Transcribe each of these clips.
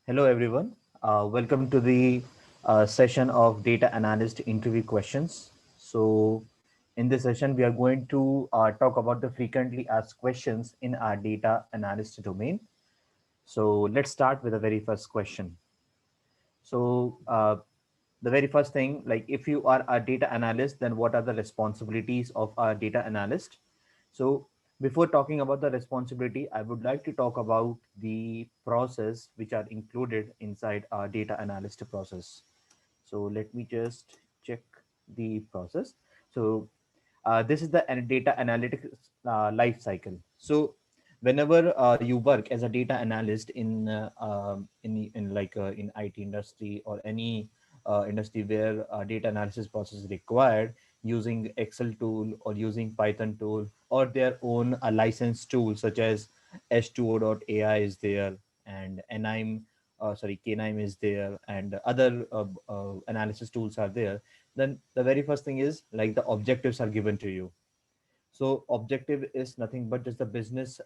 Hello, everyone. Welcome to the session of Data Analyst interview questions. So, in this session, we are going to talk about the frequently asked questions in our data analyst domain. So, let's start with the very first question. So, the very first thing, like if you are a data analyst, then what are the responsibilities of a data analyst? So, before talking about the responsibility, I would like to talk about the process which are included inside our data analyst process. So, let me just check the process. So, this is the data analytics life cycle. So, whenever you work as a data analyst in IT industry or any industry where data analysis process is required, using Excel tool or using Python tool or their own license tool such as H2O.ai is there, and K9 is there, and other analysis tools are there. Then the very first thing is like the objectives are given to you. So objective is nothing but just the business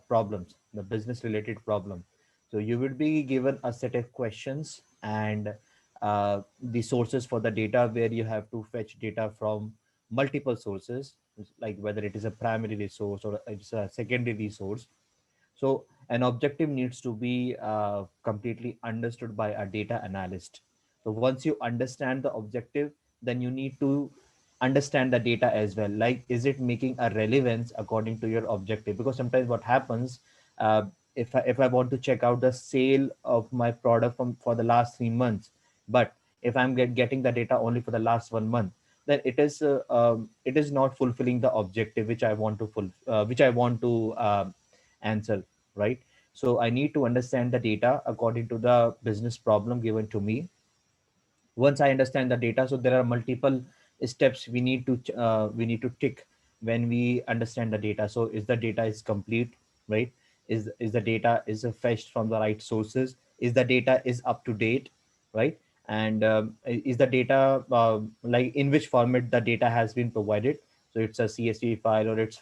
problems, the business related problem. So you will be given a set of questions and the sources for the data, where you have to fetch data from multiple sources, like whether it is a primary resource or it's a secondary resource. So an objective needs to be completely understood by a data analyst. So once you understand the objective, then you need to understand the data as well. Like, is it making a relevance according to your objective? Because sometimes what happens, uh, if I want to check out the sale of my product from for the last 3 months, but if I'm getting the data only for the last 1 month, then it is not fulfilling the objective which I want to which I want to answer, right? So I need to understand the data according to the business problem given to me. Once I understand the data, so there are multiple steps we need to tick when we understand the data. So is the data is complete, right? Is the data is fetched from the right sources? Is the data is up to date, right? And is the data like in which format the data has been provided? So it's a CSV file, or it's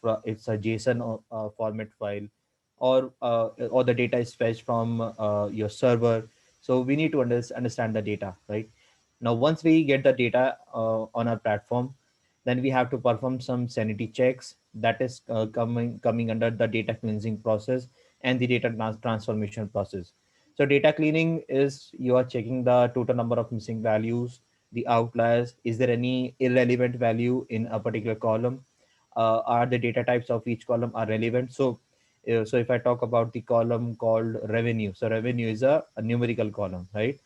a JSON format file, or the data is fetched from your server. So we need to understand the data, right? Now, once we get the data on our platform, then we have to perform some sanity checks, that is coming under the data cleansing process and the data transformation process. So data cleaning is you are checking the total number of missing values, the outliers. Is there any irrelevant value in a particular column? Are the data types of each column are relevant? So if I talk about the column called revenue, so revenue is a numerical column, right?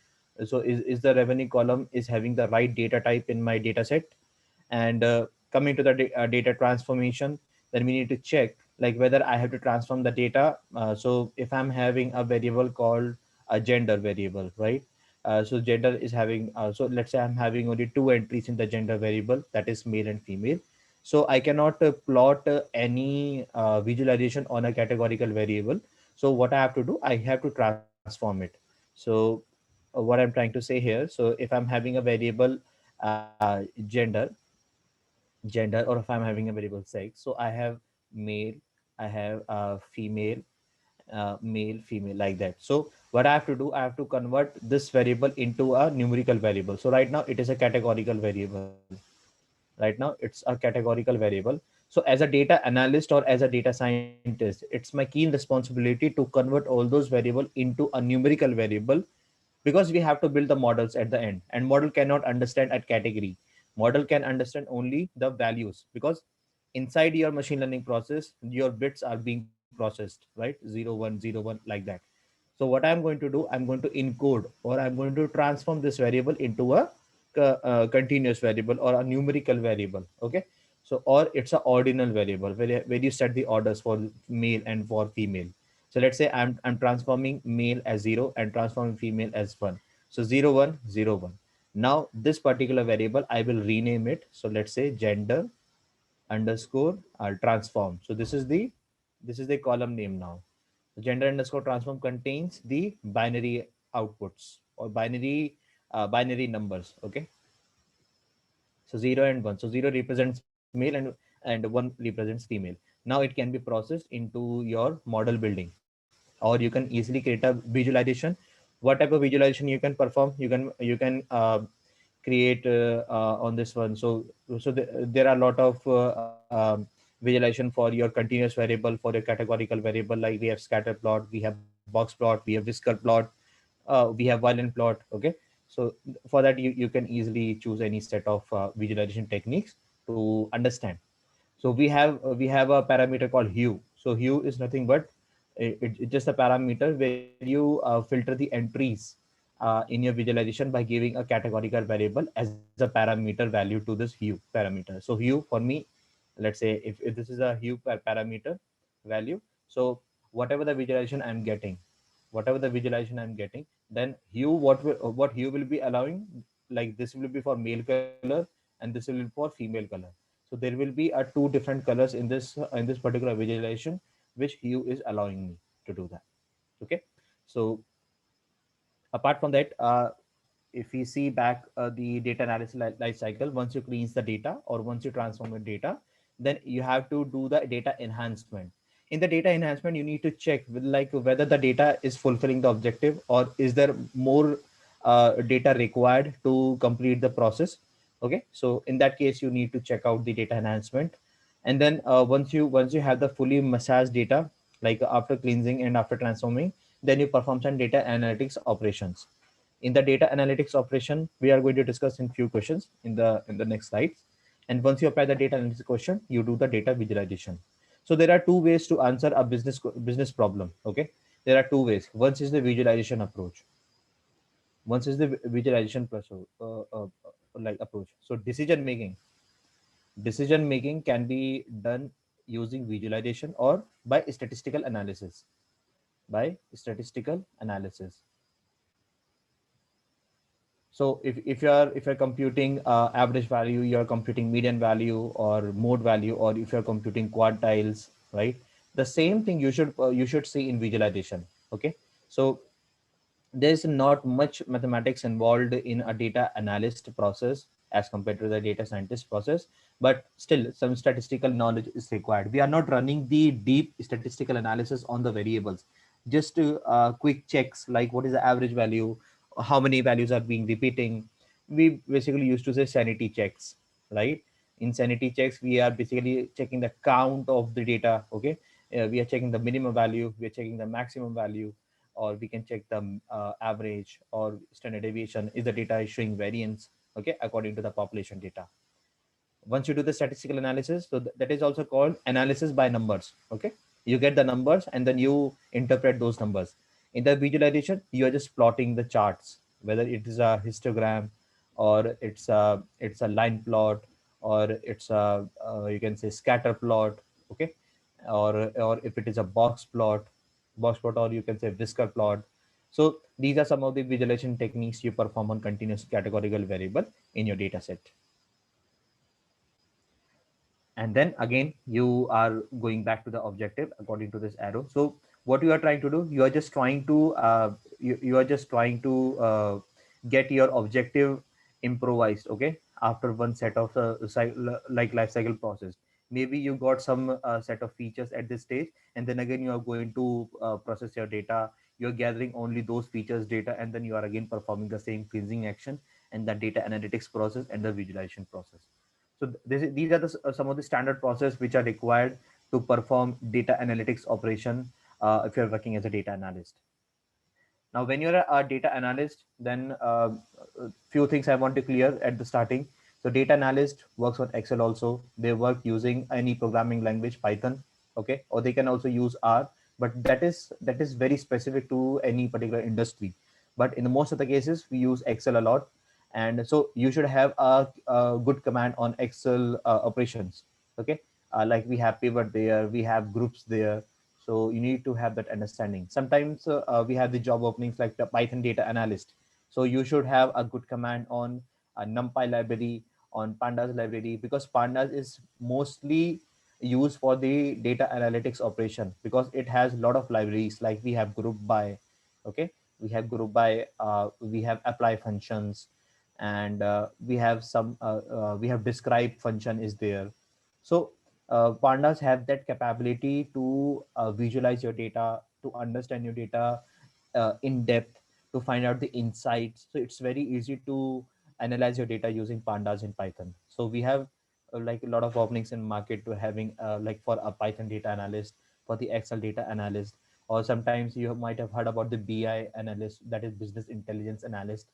So is the revenue column is having the right data type in my data set? And coming to the data transformation, then we need to check like whether I have to transform the data. So if I'm having a variable called a gender variable, right? So gender is having so let's say I'm having only two entries in the gender variable, that is male and female. So I cannot plot any visualization on a categorical variable. So what I have to do, I have to transform it. So what I'm trying to say here, so if I'm having a variable gender, or if I'm having a variable sex, so I have male, I have female, male, female, like that. So what I have to do, I have to convert this variable into a numerical variable. So right now it is a categorical variable. Right now it's a categorical variable. So as a data analyst or as a data scientist, it's my keen responsibility to convert all those variable into a numerical variable, because we have to build the models at the end, and model cannot understand at category. Model can understand only the values, because inside your machine learning process your bits are being processed, right? 0 1 0 1, like that. So what I'm going to do, I'm going to encode, or I'm going to transform this variable into a continuous variable or a numerical variable. Okay. So or it's a ordinal variable where you set the orders for male and for female. So let's say I'm transforming male as 0 and transforming female as 1. So 0 1 0 1. Now this particular variable I will rename it. So let's say gender underscore transform. So this is the column name now. Gender underscore transform contains the binary outputs, or binary numbers. Okay. So 0 and 1. So 0 represents male, and 1 represents female. Now it can be processed into your model building, or you can easily create a visualization what type of visualization you can perform. You can create on this one. There are a lot of visualization for your continuous variable, for your categorical variable. Like we have scatter plot, we have box plot, we have whisker plot, we have violin plot. Okay, so for that you can easily choose any set of visualization techniques to understand. So we have a parameter called hue. So hue is nothing but it's just a parameter where you filter the entries in your visualization by giving a categorical variable as a parameter value to this hue parameter. So hue for me, let's say if this is a hue parameter value, so whatever the visualization I'm getting, then hue, what hue will be allowing, like this will be for male color and this will be for female color. So there will be two different colors in this particular visualization, which hue is allowing me to do that. Okay, so apart from that, if we see back the data analysis life cycle, once you cleanse the data or once you transform the data, then you have to do the data enhancement. In the data enhancement, you need to check with, like, whether the data is fulfilling the objective or is there more data required to complete the process. Okay, so in that case, you need to check out the data enhancement. And then once you have the fully massaged data, like after cleansing and after transforming, then you perform some data analytics operations. In the data analytics operation, we are going to discuss in few questions in the next slides. And once you apply the data analytics question, you do the data visualization. So there are two ways to answer a business problem. Okay, there are two ways. One is the visualization approach. One is the visualization like approach. So decision making can be done using visualization or by statistical analysis. By statistical analysis. So if you're computing average value, you're computing median value or mode value, or if you're computing quartiles, right? The same thing you should see in visualization. Okay, so there's not much mathematics involved in a data analyst process as compared to the data scientist process, but still some statistical knowledge is required. We are not running the deep statistical analysis on the variables, just to quick checks like what is the average value, how many values are being repeating. We basically used to say sanity checks, right? In sanity checks, we are basically checking the count of the data. Okay, we are checking the minimum value, we are checking the maximum value, or we can check the average or standard deviation. Is the data is showing variance, okay, according to the population data. Once you do the statistical analysis, so that is also called analysis by numbers. Okay, you get the numbers and then you interpret those numbers. In the visualization, you are just plotting the charts, whether it is a histogram or it's a line plot, or it's a you can say scatter plot. Okay, or if it is a box plot, or you can say whisker plot. So these are some of the visualization techniques you perform on continuous categorical variable in your data set. And then again you are going back to the objective according to this arrow. So what you are trying to do, you are just trying to you are just trying to get your objective improvised. Okay, after one set of like life cycle process, maybe you got some set of features at this stage, and then again you are going to process your data. You're gathering only those features data, and then you are again performing the same cleansing action and the data analytics process and the visualization process. So these are some of the standard process which are required to perform data analytics operation if you're working as a data analyst. Now, when you're a data analyst, then a few things I want to clear at the starting. So, data analyst works on Excel also. They work using any programming language, Python, okay, or they can also use R. But that is very specific to any particular industry. But in the most of the cases, we use Excel a lot, and so you should have a good command on Excel operations. Okay, like we have pivot there, we have groups there, so you need to have that understanding. Sometimes we have the job openings like the Python data analyst, so you should have a good command on NumPy library, on pandas library, because pandas is mostly used for the data analytics operation because it has a lot of libraries. Like we have group by, okay, we have apply functions, and we have describe function is there. So pandas have that capability to visualize your data, to understand your data in depth, to find out the insights. So it's very easy to analyze your data using pandas in Python. So we have like a lot of openings in market to having like for a Python data analyst, for the Excel data analyst, or sometimes you might have heard about the BI analyst, that is business intelligence analyst.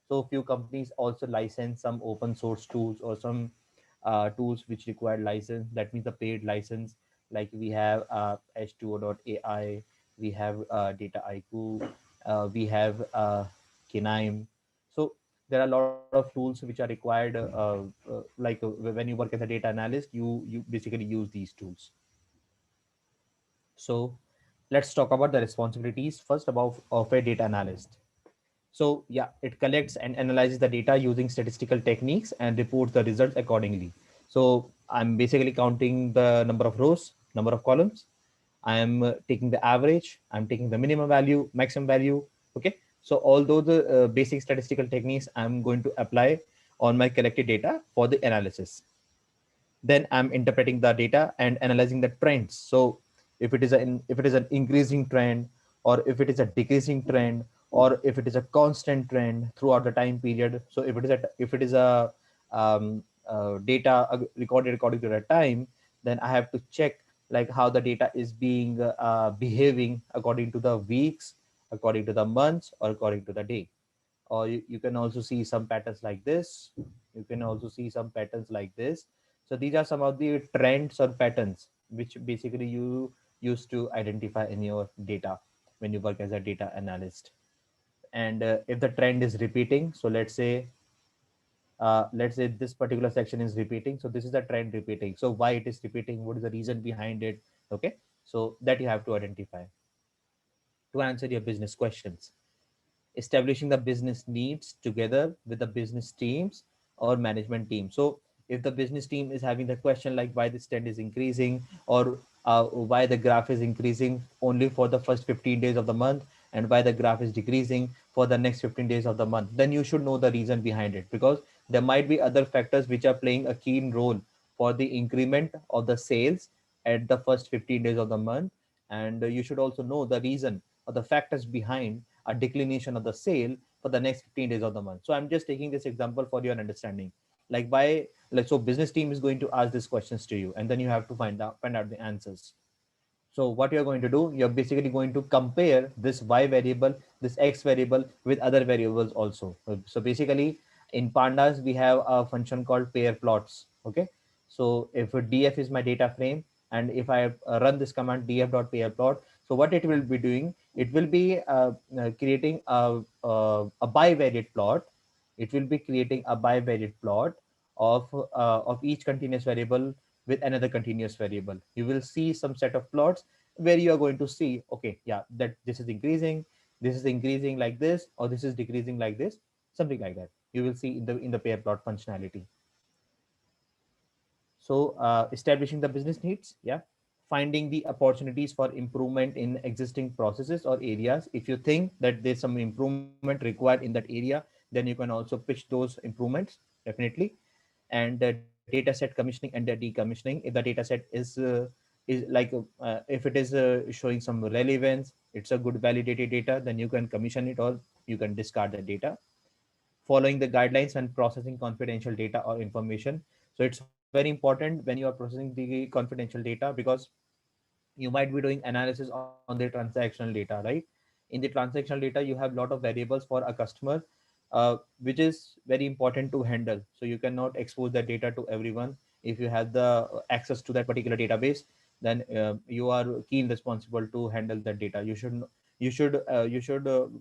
So few companies also license some open source tools or some tools which require license. That means the paid license. Like we have H2O.ai, we have Data IQ, we have Kinaim. So there are a lot of tools which are required. When you work as a data analyst, you basically use these tools. So let's talk about the responsibilities first about of a data analyst. So yeah, it collects and analyzes the data using statistical techniques and reports the results accordingly. So I'm basically counting the number of rows, number of columns. I am taking the average. I'm taking the minimum value, maximum value. Okay. So all those basic statistical techniques I'm going to apply on my collected data for the analysis. Then I'm interpreting the data and analyzing the trends. So if it is an increasing trend, or if it is a decreasing trend, or if it is a constant trend throughout the time period. So if it is a data recorded according to the time, then I have to check like how the data is being behaving according to the weeks, according to the months, or according to the day. Or you can also see some patterns like this. You can also see some patterns like this. So these are some of the trends or patterns which basically you use to identify in your data when you work as a data analyst. And if the trend is repeating, so let's say this particular section is repeating, so this is the trend repeating. So why it is repeating, what is the reason behind it? Okay, so that you have to identify to answer your business questions. Establishing the business needs together with the business teams or management team. So if the business team is having the question like why this trend is increasing, or why the graph is increasing only for the first 15 days of the month, and why the graph is decreasing for the next 15 days of the month, then you should know the reason behind it, because there might be other factors which are playing a keen role for the increment of the sales at the first 15 days of the month. And you should also know the reason or the factors behind a declination of the sale for the next 15 days of the month. So I'm just taking this example for your understanding. Like why, like so business team is going to ask these questions to you, and then you have to find out the answers. So what you're going to do, you're basically going to compare this y variable, this x variable with other variables also. So basically in pandas, we have a function called pair plots. Okay. So if df is my data frame, and if I run this command df.pairplot, so what it will be doing, it will be creating a bivariate plot. It will be creating a bivariate plot of each continuous variable with another continuous variable. You will see some set of plots where you are going to see, okay, yeah, that this is increasing like this, or this is decreasing like this, something like that. You will see in the pair plot functionality. So establishing the business needs, yeah, finding the opportunities for improvement in existing processes or areas. If you think that there's some improvement required in that area, then you can also pitch those improvements, definitely. And data set commissioning and the decommissioning. If the data set is like if it is showing some relevance, it's a good validated data, then you can commission it or you can discard the data. Following the guidelines and processing confidential data or information. So it's very important when you are processing the confidential data, because you might be doing analysis on the transactional data, right? In the transactional data, you have a lot of variables for a customer, which is very important to handle. So you cannot expose that data to everyone. If you have the access to that particular database, then you are keen responsible to handle that data. You should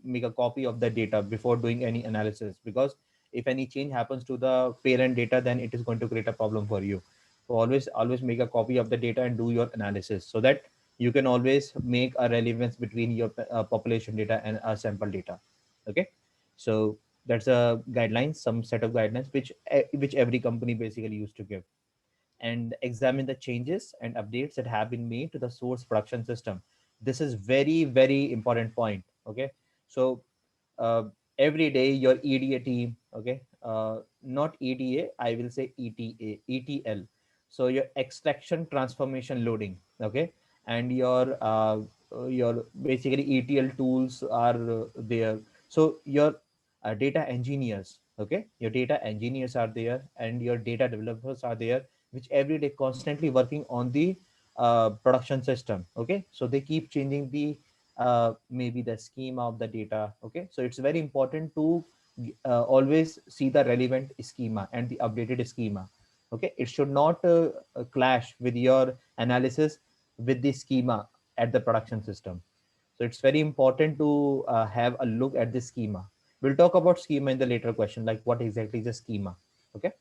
make a copy of that data before doing any analysis, because if any change happens to the parent data, then it is going to create a problem for you. So always make a copy of the data and do your analysis, so that you can always make a relevance between your population data and a sample data. Okay. So that's a guidelines, some set of guidelines which every company basically used to give. And examine the changes and updates that have been made to the source production system. This is very important point. Okay. So uh, every day your EDA team, okay, not EDA, I will say ETL. So your extraction transformation loading, okay, and your basically ETL tools are there. So your data engineers, okay, your data engineers are there and your data developers are there, which every day constantly working on the production system. Okay, so they keep changing the maybe the schema of the data. Okay, so it's very important to always see the relevant schema and the updated schema. Okay, it should not clash with your analysis with the schema at the production system. So it's very important to have a look at the schema. We'll talk about schema in the later question, like what exactly is a schema. Okay,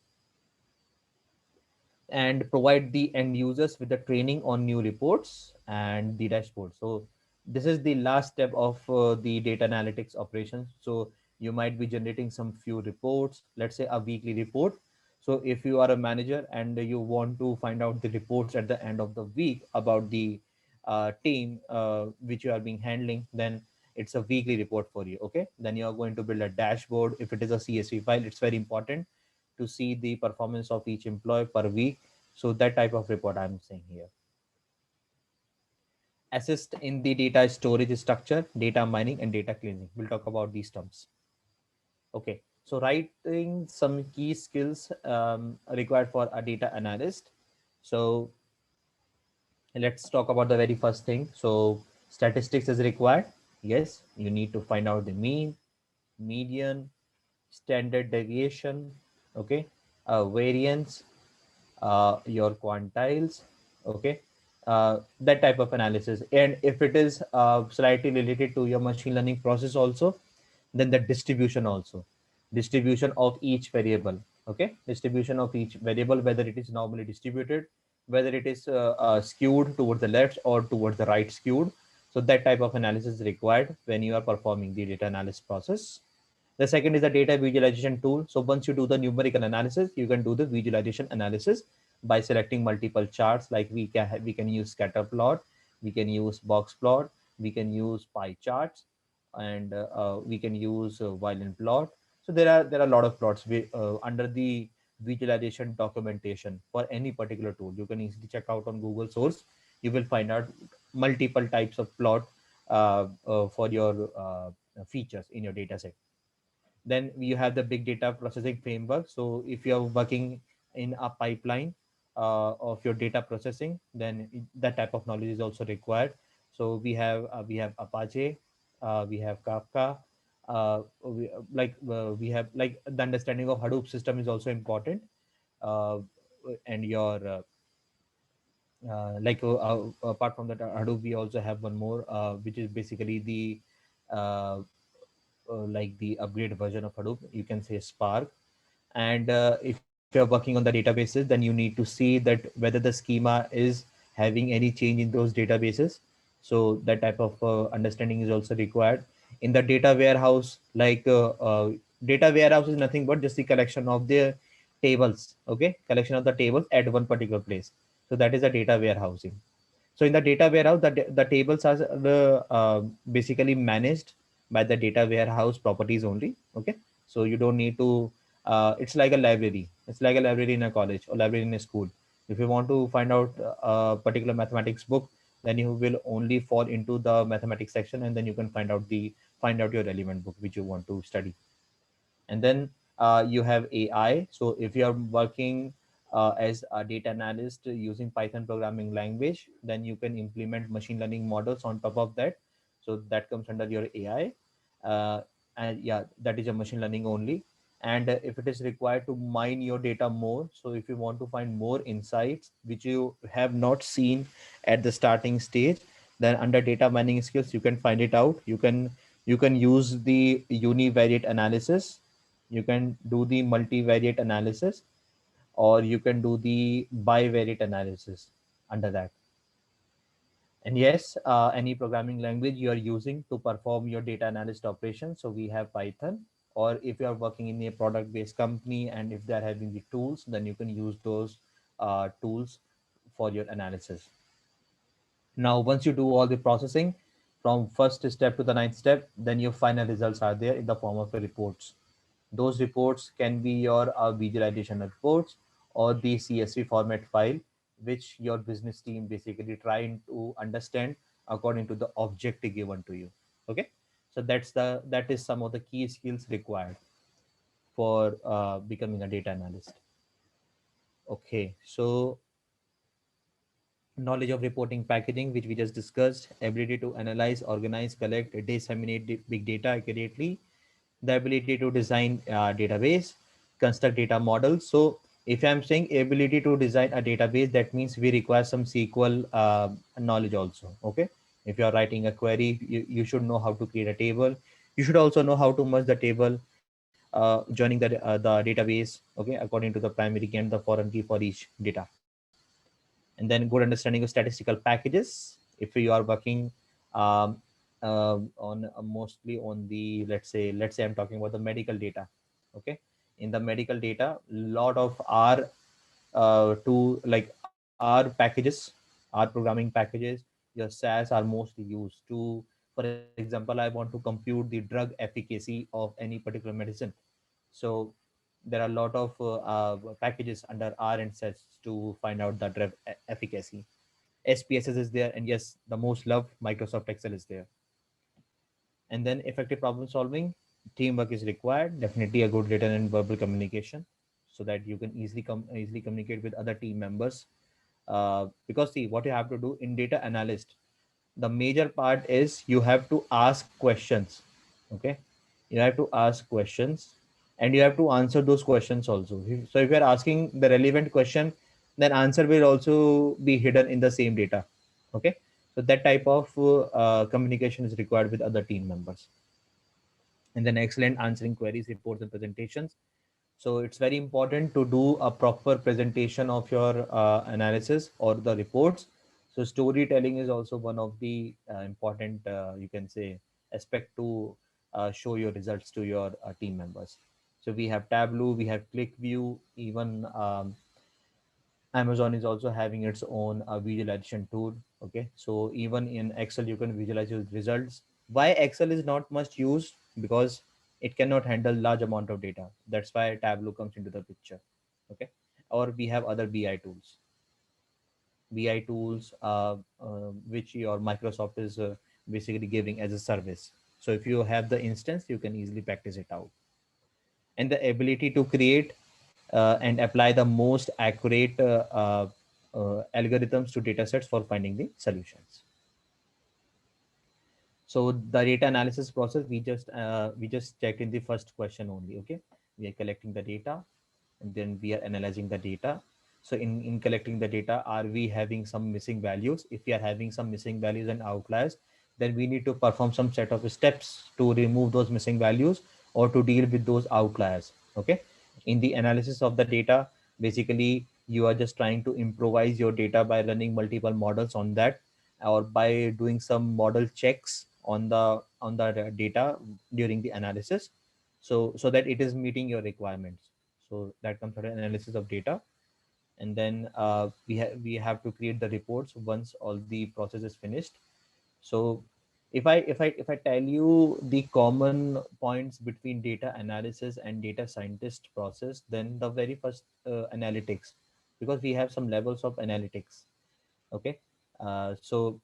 and provide the end users with the training on new reports and the dashboard. So this is the last step of the data analytics operation. So you might be generating some few reports, let's say a weekly report. So if you are a manager and you want to find out the reports at the end of the week about the team which you are being handling, then it's a weekly report for you. Okay, then you are going to build a dashboard. If it is a CSV file, it's very important to see the performance of each employee per week. So that type of report I'm saying here. Assist in the data storage structure, data mining, and data cleansing. We'll talk about these terms. Okay. So writing some key skills required for a data analyst. So let's talk about the very first thing. So statistics is required. Yes, you need to find out the mean, median, standard deviation, okay, variance, your quantiles, okay, that type of analysis. And if it is slightly related to your machine learning process also, then the distribution also, distribution of each variable. Okay, distribution of each variable, whether it is normally distributed, whether it is skewed towards the left or towards the right skewed. So that type of analysis is required when you are performing the data analysis process. The second is the data visualization tool. So once you do the numerical analysis, you can do the visualization analysis by selecting multiple charts. Like we can use scatter plot, we can use box plot, we can use pie charts, and we can use violin plot. So there are a lot of plots under the visualization documentation for any particular tool. You can easily check out on Google source. You will find out multiple types of plot for your features in your data set. Then you have the big data processing framework. So if you're working in a pipeline of your data processing, then that type of knowledge is also required. So we have Apache, we have Kafka, we have like the understanding of Hadoop system is also important. And your apart from that Hadoop, we also have one more which is basically the uh, like the upgrade version of Hadoop. You can say Spark. And if you're working on the databases, then you need to see that whether the schema is having any change in those databases. So that type of understanding is also required. In the data warehouse, data warehouse is nothing but just the collection of the tables. Okay, collection of the tables at one particular place. So that is a data warehousing. So in the data warehouse, the tables are basically managed by the data warehouse properties only. Okay, so you don't need to. It's like a library. It's like a library in a college or library in a school. If you want to find out a particular mathematics book, then you will only fall into the mathematics section, and then you can find out your relevant book which you want to study. And then you have AI. So if you are working as a data analyst using Python programming language, then you can implement machine learning models on top of that. So that comes under your AI. And yeah, that is a machine learning only. And if it is required to mine your data more, so if you want to find more insights which you have not seen at the starting stage, then under data mining skills you can find it out. You can use the univariate analysis, you can do the multivariate analysis, or you can do the bivariate analysis under that. And yes, any programming language you are using to perform your data analyst operation. So we have Python, or if you are working in a product based company and if they are having the tools, then you can use those tools for your analysis. Now once you do all the processing from first step to the ninth step, then your final results are there in the form of reports. Those reports can be your visualization reports or the CSV format file, which your business team basically trying to understand according to the object given to you. Okay. So that is some of the key skills required for becoming a data analyst. Okay, so knowledge of reporting packaging, which we just discussed, ability to analyze, organize, collect, disseminate big data accurately, the ability to design a database, construct data models. So if I'm saying ability to design a database, that means we require some SQL knowledge also. Okay, if you are writing a query, you should know how to create a table. You should also know how to merge the table, joining the database. Okay, according to the primary key and the foreign key for each data, and then good understanding of statistical packages. If you are working um, on mostly on the, let's say I'm talking about the medical data. Okay, in the medical data, lot of our to like our packages, our programming packages, your SAS are mostly used to, for example, I want to compute the drug efficacy of any particular medicine. So there are a lot of packages under R and SAS to find out the drug efficacy. SPSS is there, and yes, the most loved Microsoft Excel is there. And then effective problem solving, teamwork is required. Definitely a good written and verbal communication, so that you can easily communicate with other team members. Because see, what you have to do in data analyst, the major part is you have to ask questions. Okay, you have to ask questions, and you have to answer those questions also. So if you are asking the relevant question, then answer will also be hidden in the same data. Okay, so that type of communication is required with other team members. And then excellent answering queries, reports, and presentations. So it's very important to do a proper presentation of your analysis or the reports. So storytelling is also one of the important, you can say, aspect to show your results to your team members. So we have Tableau, we have ClickView, even Amazon is also having its own visualization tool. Okay, so even in Excel, you can visualize your results. Why Excel is not much used? Because it cannot handle large amount of data. That's why Tableau comes into the picture. Okay, or we have other BI tools. BI tools, which your Microsoft is basically giving as a service. So if you have the instance, you can easily practice it out. And the ability to create and apply the most accurate algorithms to data sets for finding the solutions. So the data analysis process, we just checked in the first question only. Okay, we are collecting the data, and then we are analyzing the data. So in collecting the data, are we having some missing values? If we are having some missing values and outliers, then we need to perform some set of steps to remove those missing values or to deal with those outliers. Okay, in the analysis of the data, basically you are just trying to improvise your data by running multiple models on that, or by doing some model checks on the data during the analysis, so that it is meeting your requirements. So that comes under analysis of data. And then we have to create the reports once all the process is finished. So if I tell you the common points between data analysis and data scientist process, then the very first analytics, because we have some levels of analytics. Okay, so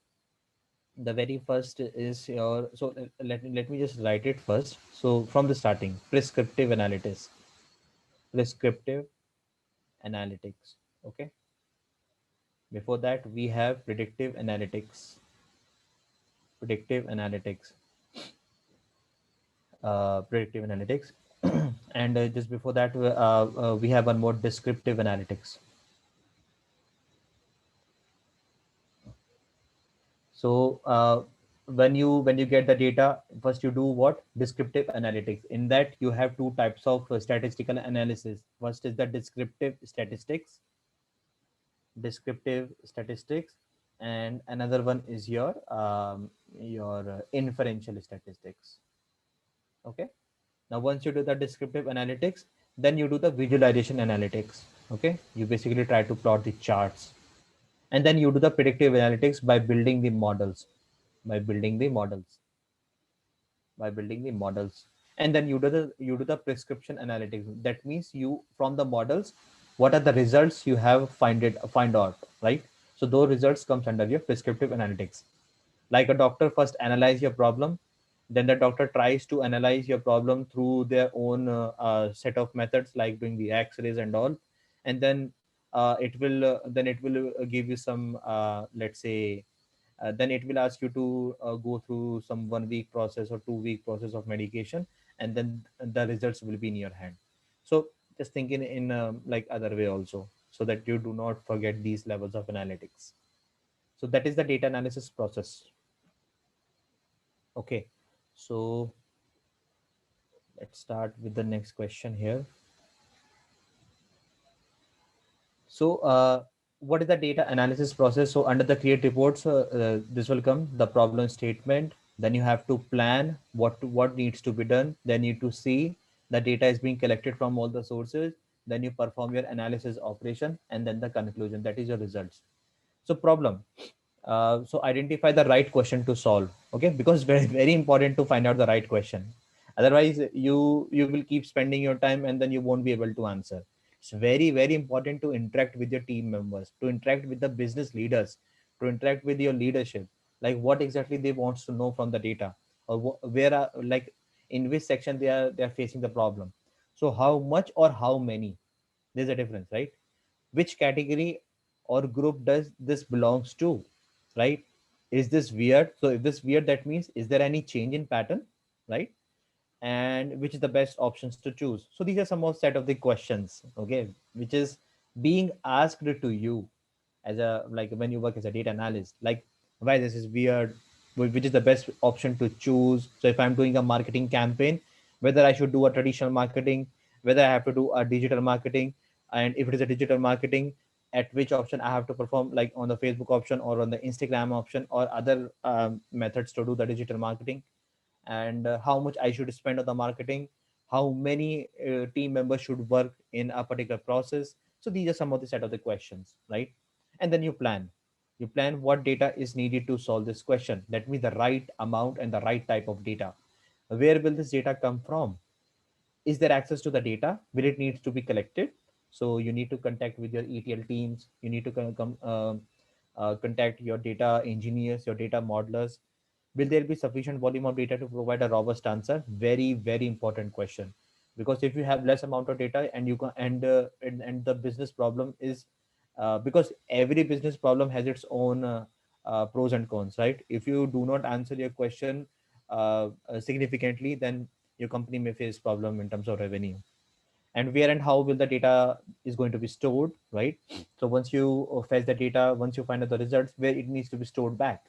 the very first is your, so let me just write it first. So from the starting, prescriptive analytics. Okay, before that we have predictive analytics predictive analytics and just before that we have one more, descriptive analytics. So when you get the data, first you do what? Descriptive analytics. In that you have two types of statistical analysis. First is the descriptive statistics, and another one is your inferential statistics. Okay, now once you do the descriptive analytics, then you do the visualization analytics. Okay, you basically try to plot the charts, and then you do the predictive analytics by building the models, by building the models by building the models. And then you do the prescription analytics. That means you, from the models, what are the results you have find out, right? So those results comes under your prescriptive analytics. Like a doctor first analyze your problem, Then the doctor tries to analyze your problem through their own set of methods, like doing the x-rays and all. And then it will give you some, let's say, then it will ask you to go through some 1 week process or 2 week process of medication, and then the results will be in your hand. So just think in like other way also, so that you do not forget these levels of analytics. So that is the data analysis process. Okay, so let's start with the next question here. So, what is the data analysis process? So, under the create reports, this will come the problem statement. Then you have to plan what needs to be done. Then you need to see the data is being collected from all the sources. Then you perform your analysis operation, and then the conclusion. That is your results. So, problem. So identify the right question to solve. Okay, because very important to find out the right question. Otherwise, you will keep spending your time and then you won't be able to answer. It's very important to interact with your team members, to interact with the business leaders, to interact with your leadership. Like what exactly they wants to know from the data, or where are, like, in which section they are facing the problem. So how much or how many, there's a difference, right? Which category or group does this belongs to, right? Is this weird? So if this weird, that means is there any change in pattern, right? And which is the best options to choose. So these are some more set of the questions, okay, which is being asked to you as a, like, when you work as a data analyst, like why this is weird, which is the best option to choose. So if I'm doing a marketing campaign, whether I should do a traditional marketing, whether I have to do a digital marketing, and if it is a digital marketing, at which option I have to perform, like on the Facebook option or on the Instagram option or other methods to do the digital marketing, and how much I should spend on the marketing, how many team members should work in a particular process. So these are some of the set of the questions, right? And then you plan. You plan what data is needed to solve this question. That means the right amount and the right type of data. Where will this data come from? Is there access to the data? Will it needs to be collected? So you need to contact with your ETL teams. You need to contact your data engineers, your data modelers. Will there be sufficient volume of data to provide a robust answer? Very important question. Because if you have less amount of data and you can, and the business problem is, because every business problem has its own pros and cons, right? If you do not answer your question significantly, then your company may face problem in terms of revenue. And where and how will the data is going to be stored, right? So once you fetch the data, once you find out the results, where it needs to be stored back.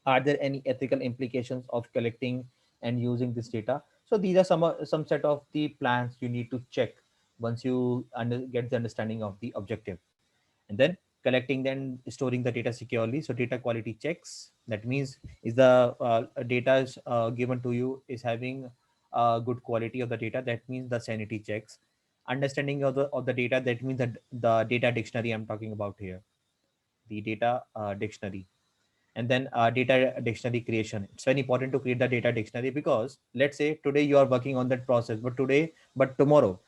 Are there any ethical implications of collecting and using this data? So these are some set of the plans you need to check once you get the understanding of the objective. And then collecting, then storing the data securely. So data quality checks, that means is the data is given to you is having good quality of the data. That means the sanity checks. Understanding of the data, that means that the data dictionary I'm talking about here, the data dictionary. And then data dictionary creation. It's very important to create the data dictionary, because let's say today you are working on that process, but tomorrow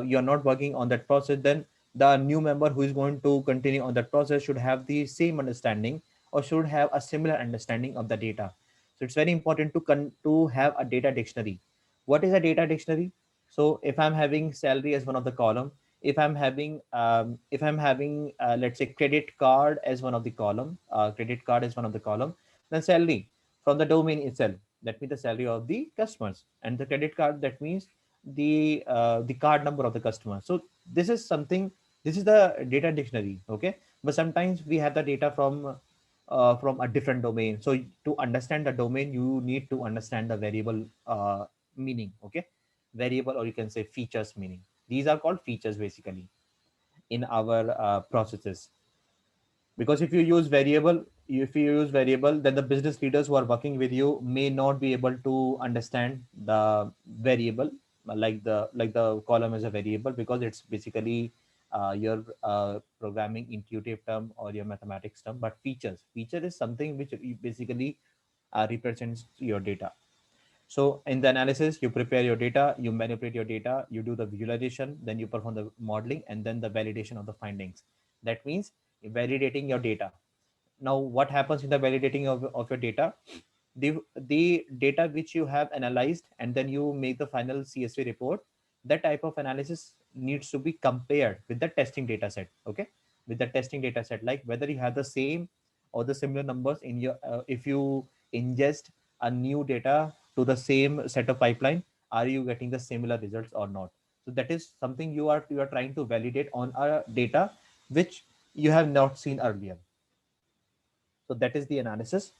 you are not working on that process. Then the new member who is going to continue on that process should have the same understanding, or should have a similar understanding of the data. So it's very important to have a data dictionary. What is a data dictionary? So if I'm having salary as one of the column, if I'm having let's say credit card as one of the column, credit card is one of the column, then salary from the domain itself, that means the salary of the customers, and the credit card, that means the card number of the customer. So this is something, this is the data dictionary, okay. But sometimes we have the data from a different domain. So to understand the domain, you need to understand the variable meaning, okay. Variable, or you can say features meaning. These are called features basically in our processes. Because if you use variable, then the business leaders who are working with you may not be able to understand the variable, like the column is a variable, because it's basically your programming intuitive term or your mathematics term. But feature is something which basically represents your data. So in the analysis, you prepare your data, you manipulate your data, you do the visualization, then you perform the modeling, and then the validation of the findings. That means validating your data. Now, what happens in the validating of your data? the data which you have analyzed and then you make the final CSV report, that type of analysis needs to be compared with the testing data set. Okay, with the testing data set, like whether you have the same or the similar numbers in your if you ingest a new data to the same set of pipeline, are you getting the similar results or not? So that is something you are trying to validate on a data which you have not seen earlier. So that is the analysis.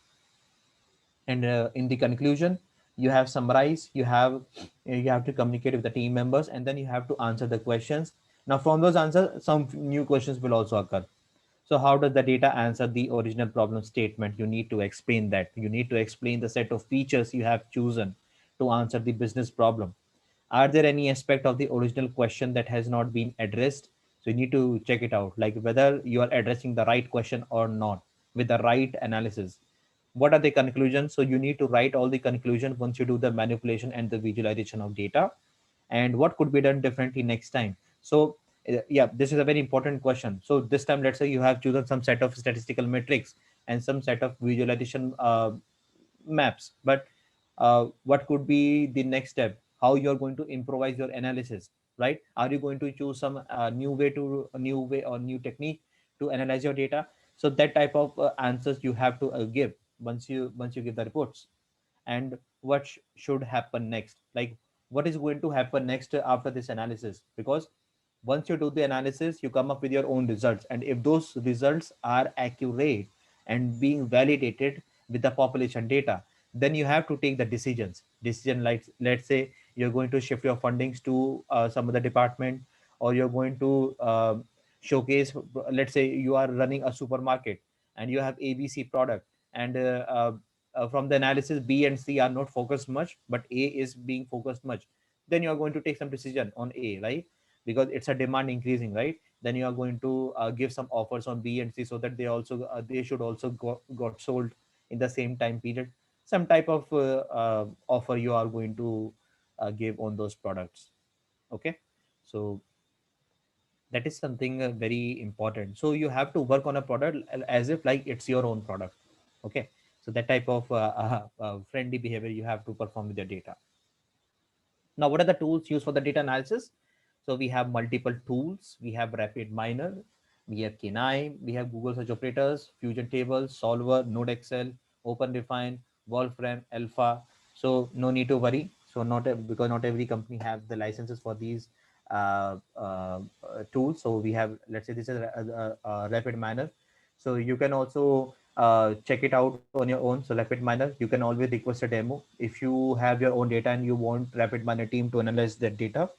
And in the conclusion, you have summarize, you have to communicate with the team members, and then you have to answer the questions. Now from those answers, some new questions will also occur. So how does the data answer the original problem statement? You need to explain that. You need to explain the set of features you have chosen to answer the business problem. Are there any aspect of the original question that has not been addressed? So you need to check it out, like whether you are addressing the right question or not with the right analysis. What are the conclusions? So you need to write all the conclusion once you do the manipulation and the visualization of data, and what could be done differently next time. So yeah, this is a very important question. So this time, let's say you have chosen some set of statistical metrics and some set of visualization maps, but what could be the next step? How you're going to improvise your analysis, right? Are you going to choose some new way or new technique to analyze your data? So that type of answers you have to give once you give the reports. And what should happen next, like what is going to happen next after this analysis? Because once you do the analysis, you come up with your own results, and if those results are accurate and being validated with the population data, then you have to take the decision, like let's say you're going to shift your fundings to some other department, or you're going to showcase, let's say you are running a supermarket and you have ABC product, and from the analysis B and C are not focused much, but A is being focused much, then you are going to take some decision on A, right? Because it's a demand increasing, right? Then you are going to give some offers on B and C, so that they should also got sold in the same time period. Some type of offer you are going to give on those products. Okay, so that is something very important. So you have to work on a product as if like it's your own product. Okay, so that type of friendly behavior you have to perform with your data. Now, what are the tools used for the data analysis? So we have multiple tools. We have Rapid Miner, we have K9, we have Google Search Operators, Fusion Tables, Solver, Node Excel, OpenRefine, Wolfram, Alpha. So no need to worry. So because not every company have the licenses for these tools. So we have, let's say this is a Rapid Miner. So you can also check it out on your own. So Rapid Miner, you can always request a demo if you have your own data and you want Rapid Miner team to analyze that data,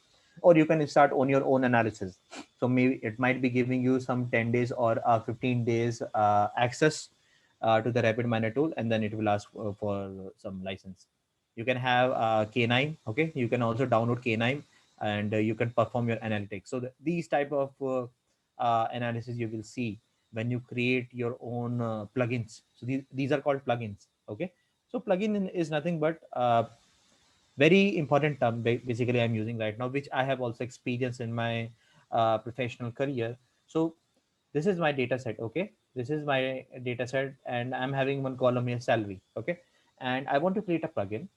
or you can start on your own analysis. So maybe it might be giving you some 10 days or 15 days access to the Rapid Miner tool, and then it will ask for some license. You can have K9. Okay, you can also download K9, and you can perform your analytics. So these type of analysis you will see when you create your own plugins. So these are called plugins. Okay, so plugin is nothing but very important term basically I'm using right now, which I have also experienced in my professional career. So this is my data set. Okay, this is my data set, and I'm having one column here, salary. Okay, and I want to create a plugin.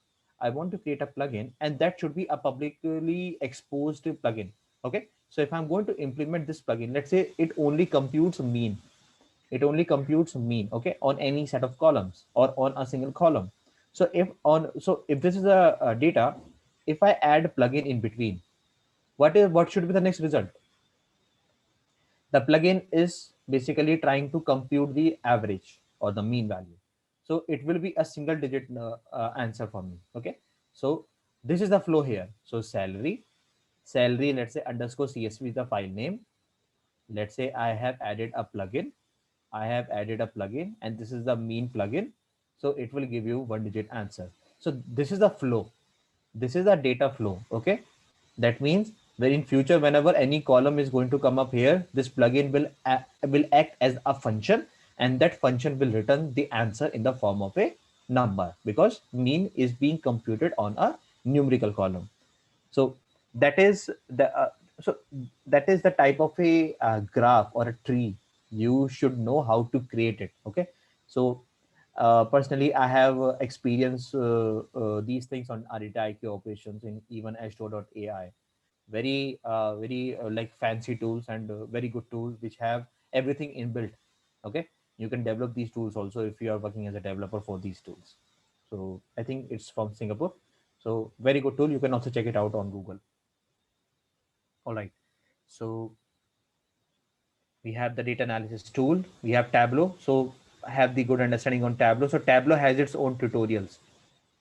I want to create a plugin, and that should be a publicly exposed plugin. Okay, so if I'm going to implement this plugin, let's say it only computes mean, okay, on any set of columns or on a single column. So if this is a data, if I add plugin in between, what should be the next result? The plugin is basically trying to compute the average or the mean value. So it will be a single digit answer for me. Okay, so this is the flow here. So salary, let's say underscore csv is the file name. Let's say I have added a plugin, and this is the mean plugin. So it will give you one digit answer. So this is the flow. This is the data flow. Okay, that means where in future, whenever any column is going to come up here, this plugin will act as a function, and that function will return the answer in the form of a number, because mean is being computed on a numerical column. So that is the type of a graph or a tree you should know how to create it. Okay, so Personally, I have experienced these things on our data IQ operations in even H2.ai. Very like fancy tools and very good tools which have everything inbuilt. Okay, you can develop these tools also if you are working as a developer for these tools. So I think it's from Singapore. So very good tool. You can also check it out on Google. All right. So we have the data analysis tool. We have Tableau. So I have the good understanding on Tableau. So Tableau has its own tutorials.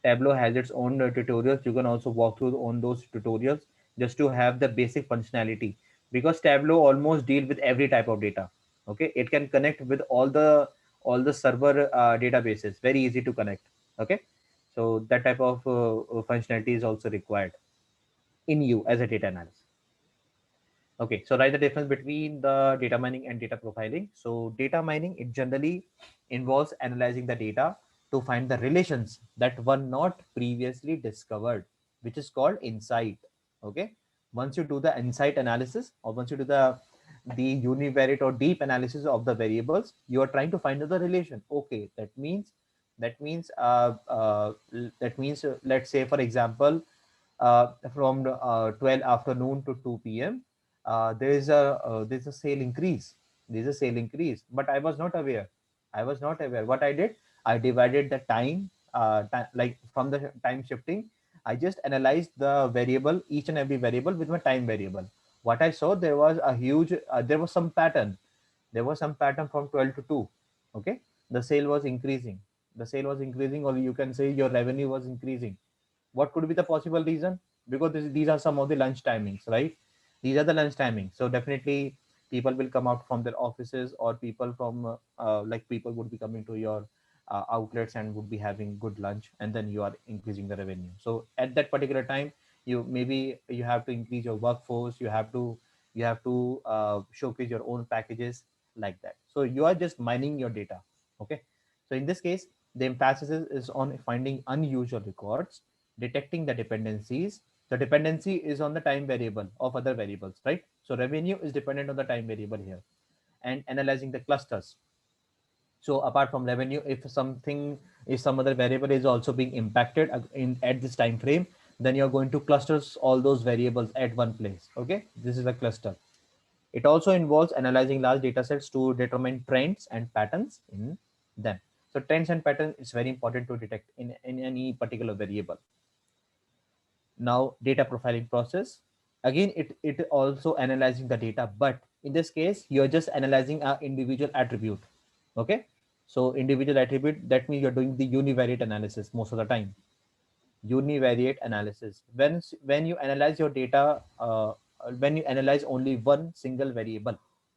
Tableau has its own tutorials. You can also walk through on those tutorials just to have the basic functionality, because Tableau almost deal with every type of data. Okay, it can connect with all the server databases. Very easy to connect. Okay, so that type of functionality is also required in you as a data analyst. Okay, so write the difference between the data mining and data profiling. So data mining, it generally involves analyzing the data to find the relations that were not previously discovered, which is called insight. Okay, once you do the insight analysis, or once you do the univariate or deep analysis of the variables, you are trying to find the relation. Okay, that means let's say for example, from 12 afternoon to 2 p.m. There's a sale increase. There's a sale increase, but I was not aware. I was not aware. What I did, I divided the time, like from the time shifting. I just analyzed the variable, each and every variable with my time variable. What I saw, there was a huge, there was some pattern. There was some pattern from 12 to 2. Okay, the sale was increasing. The sale was increasing, or you can say your revenue was increasing. What could be the possible reason? Because these are some of the lunch timings, right? These are the lunch timings, so definitely people will come out from their offices, or people from like people would be coming to your outlets and would be having good lunch, and then you are increasing the revenue. So at that particular time, you have to increase your workforce. You have to showcase your own packages, like that. So you are just mining your data. Okay, so in this case, the emphasis is on finding unusual records, detecting the dependencies. The dependency is on the time variable of other variables, right? So revenue is dependent on the time variable here, and analyzing the clusters. So apart from revenue, if some other variable is also being impacted in at this time frame, then you're going to clusters all those variables at one place. Okay, this is a cluster. It also involves analyzing large data sets to determine trends and patterns in them. So trends and patterns is very important to detect in any particular variable. Now data profiling process, again it also analyzing the data, but in this case you're just analyzing a individual attribute. Okay, so individual attribute, that means you're doing the univariate analysis most of the time. Univariate analysis, when you analyze your data, when you analyze only one single variable.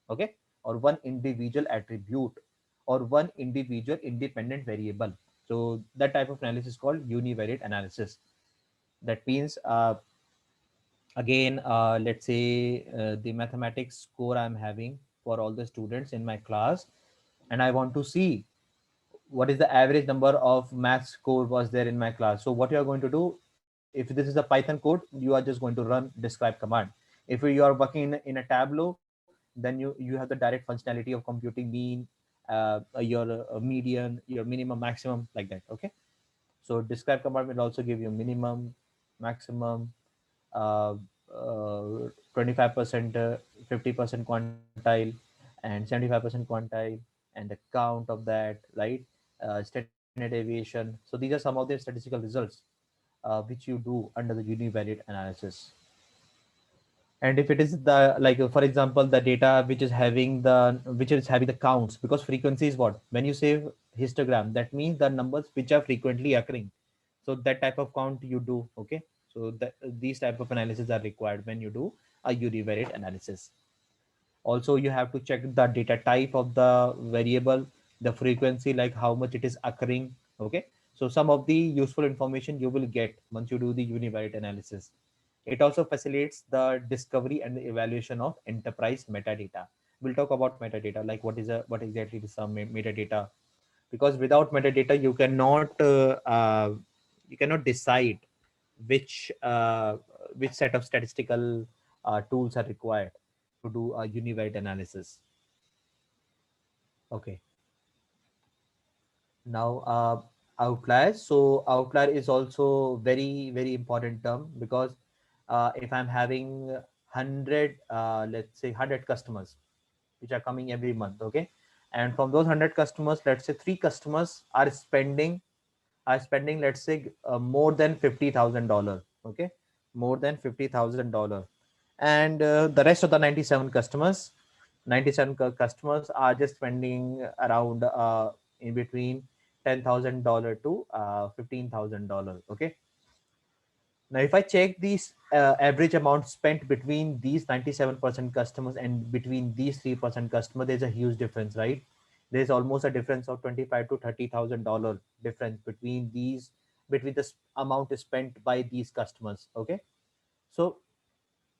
Okay, or one individual attribute, or one individual independent variable. So that type of analysis is called univariate analysis. That means again, let's say the mathematics score I'm having for all the students in my class, and I want to see what is the average number of math score was there in my class. So what you are going to do, if this is a Python code, you are just going to run describe command. If you are working in a Tableau, then you have the direct functionality of computing mean, your median, your minimum, maximum, like that. Okay, so describe command will also give you minimum, maximum, uh, 25%, 50% quantile, and 75% quantile, and the count of that, right? Standard deviation. So these are some of the statistical results which you do under the univariate analysis. And if it is the, like for example, the data which is having the counts, because frequency is what, when you say histogram, that means the numbers which are frequently occurring. So that type of count you do. Okay, so these type of analysis are required when you do a univariate analysis. Also you have to check the data type of the variable, the frequency, like how much it is occurring. Okay, so some of the useful information you will get once you do the univariate analysis. It also facilitates the discovery and the evaluation of enterprise metadata. We'll talk about metadata, like what exactly is some metadata, because without metadata you cannot decide which uh, which set of statistical tools are required to do a univariate analysis. Okay, Now, outliers. So outlier is also very important term, because if I'm having 100, let's say 100 customers which are coming every month, okay, and from those 100 customers, let's say three customers are spending, let's say, more than $50,000, okay, more than $50,000, and the rest of the 97 customers are just spending around in between $10,000 to $15,000, okay. Now, if I check these average amount spent between these 97% customers and between these 3% customers, there's a huge difference, right? There's almost a difference of 25 to $30,000 difference between this amount spent by these customers. Okay, so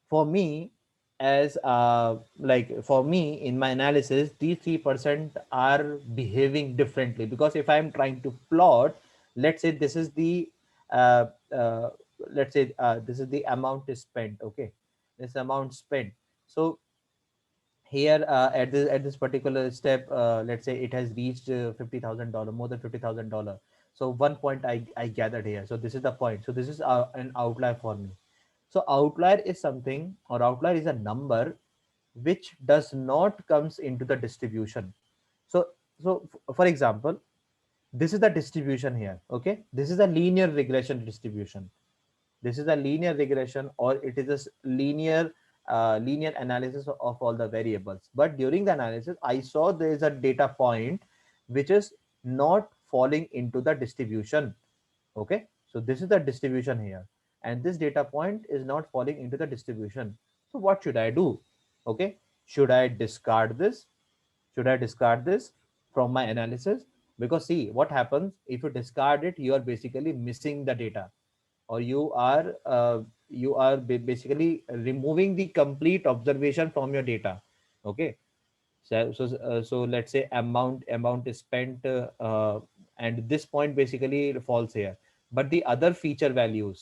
for me, as for me in my analysis, these 3% are behaving differently, because if I'm trying to plot, let's say this is the uh, uh, this is the amount is spent, okay, this amount spent. So here at this particular step, let's say it has reached $50,000, more than $50,000. So one point I gathered here, so this is the point, so this is an outlier for me. So outlier is something, or outlier is a number which does not comes into the distribution. So for example, this is the distribution here, okay, this is a linear regression distribution. This is a linear regression, or it is a linear analysis of all the variables. But during the analysis, I saw there is a data point which is not falling into the distribution. Okay, so this is the distribution here, and this data point is not falling into the distribution. So what should I do? Okay, should I discard this? Should I discard this from my analysis? Because see what happens, if you discard it, you are basically missing the data, or you are basically removing the complete observation from your data. Okay, so let's say amount is spent, and this point basically falls here, but the other feature value,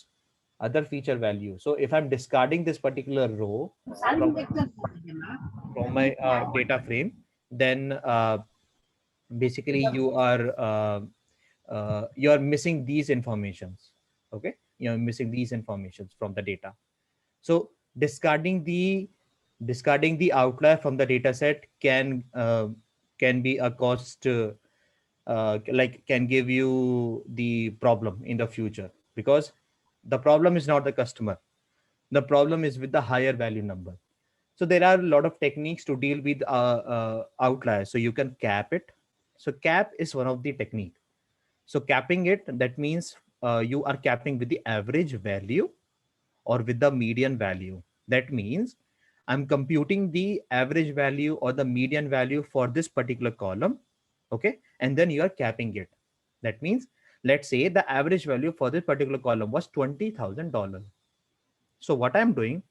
so if I'm discarding this particular row from my data frame, then basically you are missing these informations. Okay, you're missing these informations from the data. So discarding the outlier from the data set can be a cost, like can give you the problem in the future, because the problem is not the customer, the problem is with the higher value number. So there are a lot of techniques to deal with outliers. So you can cap it. So cap is one of the technique. So capping it, that means you are capping with the average value or with the median value. That means I'm computing the average value or the median value for this particular column. Okay, and then you are capping it. That means, let's say the average value for this particular column was $20,000. So what I'm doing,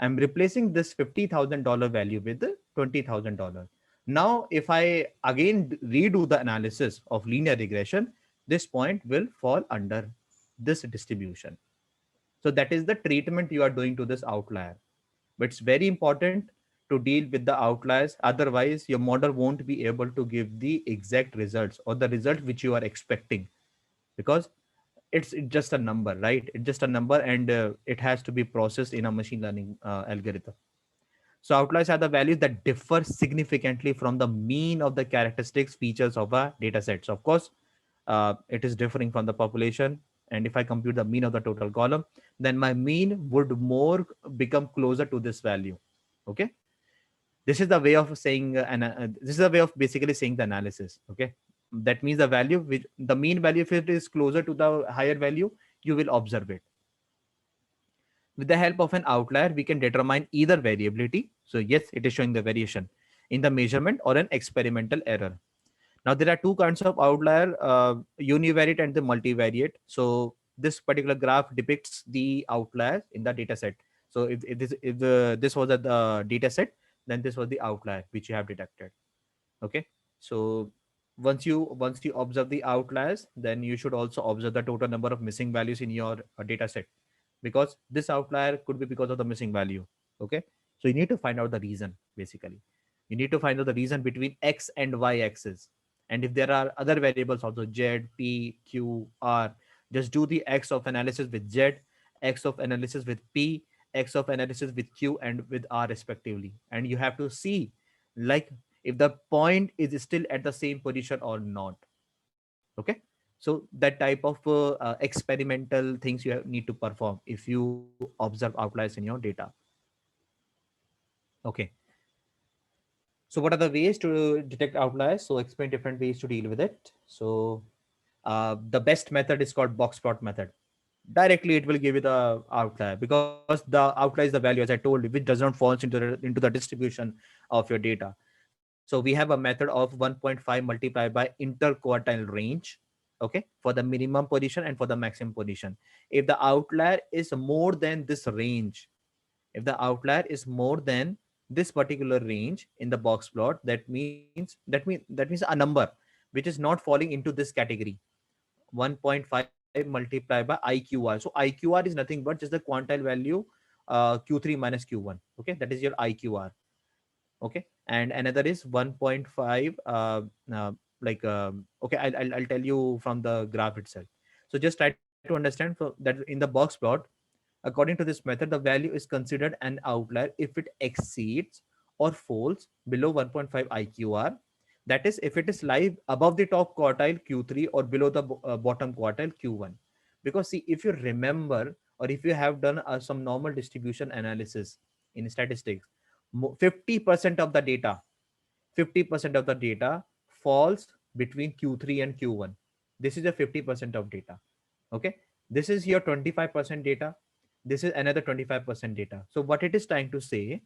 I'm replacing this $50,000 value with the $20,000. Now, if I again redo the analysis of linear regression, this point will fall under this distribution. So that is the treatment you are doing to this outlier. But it's very important to deal with the outliers. Otherwise, your model won't be able to give the exact results or the result which you are expecting, because it's just a number, right? It's just a number, and it has to be processed in a machine learning algorithm. So outliers are the values that differ significantly from the mean of the characteristics features of a data set. So of course, it is differing from the population. And if I compute the mean of the total column, then my mean would more become closer to this value. Okay. This is the way of saying, this is the way of basically saying the analysis. Okay. That means the value, which the mean value, if it is closer to the higher value, you will observe it. With the help of an outlier, we can determine either variability. So yes, it is showing the variation in the measurement or an experimental error. Now there are two kinds of outlier, univariate and the multivariate. So this particular graph depicts the outliers in the data set. So if this was the data set, then this was the outlier which you have detected. Okay. So once you observe the outliers, then you should also observe the total number of missing values in your data set, because this outlier could be because of the missing value. Okay, so you need to find out the reason. Basically, you need to find out the reason between x and y axis. And if there are other variables also, z, p, q, r, just do the x of analysis with z, x of analysis with p, x of analysis with q, and with r respectively. And you have to see, like, if the point is still at the same position or not. Okay, so that type of experimental things you need to perform if you observe outliers in your data. Okay, so what are the ways to detect outliers? So explain different ways to deal with it. So the best method is called box plot method. Directly it will give you the outlier, because the outlier is the value, as I told you, which does not fall into the distribution of your data. So we have a method of 1.5 multiplied by interquartile range, okay, for the minimum position and for the maximum position. If the outlier is more than this range, if the outlier is more than this particular range in the box plot, that means a number which is not falling into this category. 1.5 multiplied by IQR. So IQR is nothing but just the quantile value, Q3 minus Q1. Okay, that is your IQR. Okay, and another is 1.5, uh, okay, I'll tell you from the graph itself. So just try to understand that in the box plot, according to this method, the value is considered an outlier if it exceeds or falls below 1.5 IQR. That is, if it is live above the top quartile Q3 or below the bottom quartile Q1. Because see, if you remember, or if you have done some normal distribution analysis in statistics, 50% of the data, 50% of the data falls between Q3 and Q1. This is a 50% of data. Okay, this is your 25% data, this is another 25% data. So what it is trying to say,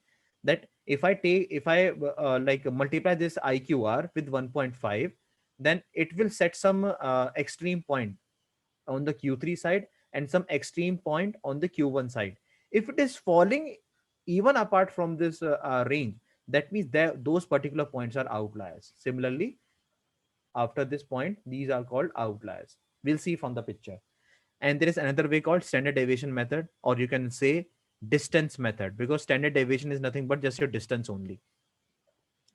that if I multiply this IQR with 1.5, then it will set some extreme point on the Q3 side and some extreme point on the Q1 side. If it is falling even apart from this range, that means those particular points are outliers. Similarly, after this point, these are called outliers. We'll see from the picture. And there is another way called standard deviation method, or you can say distance method, because standard deviation is nothing but just your distance only.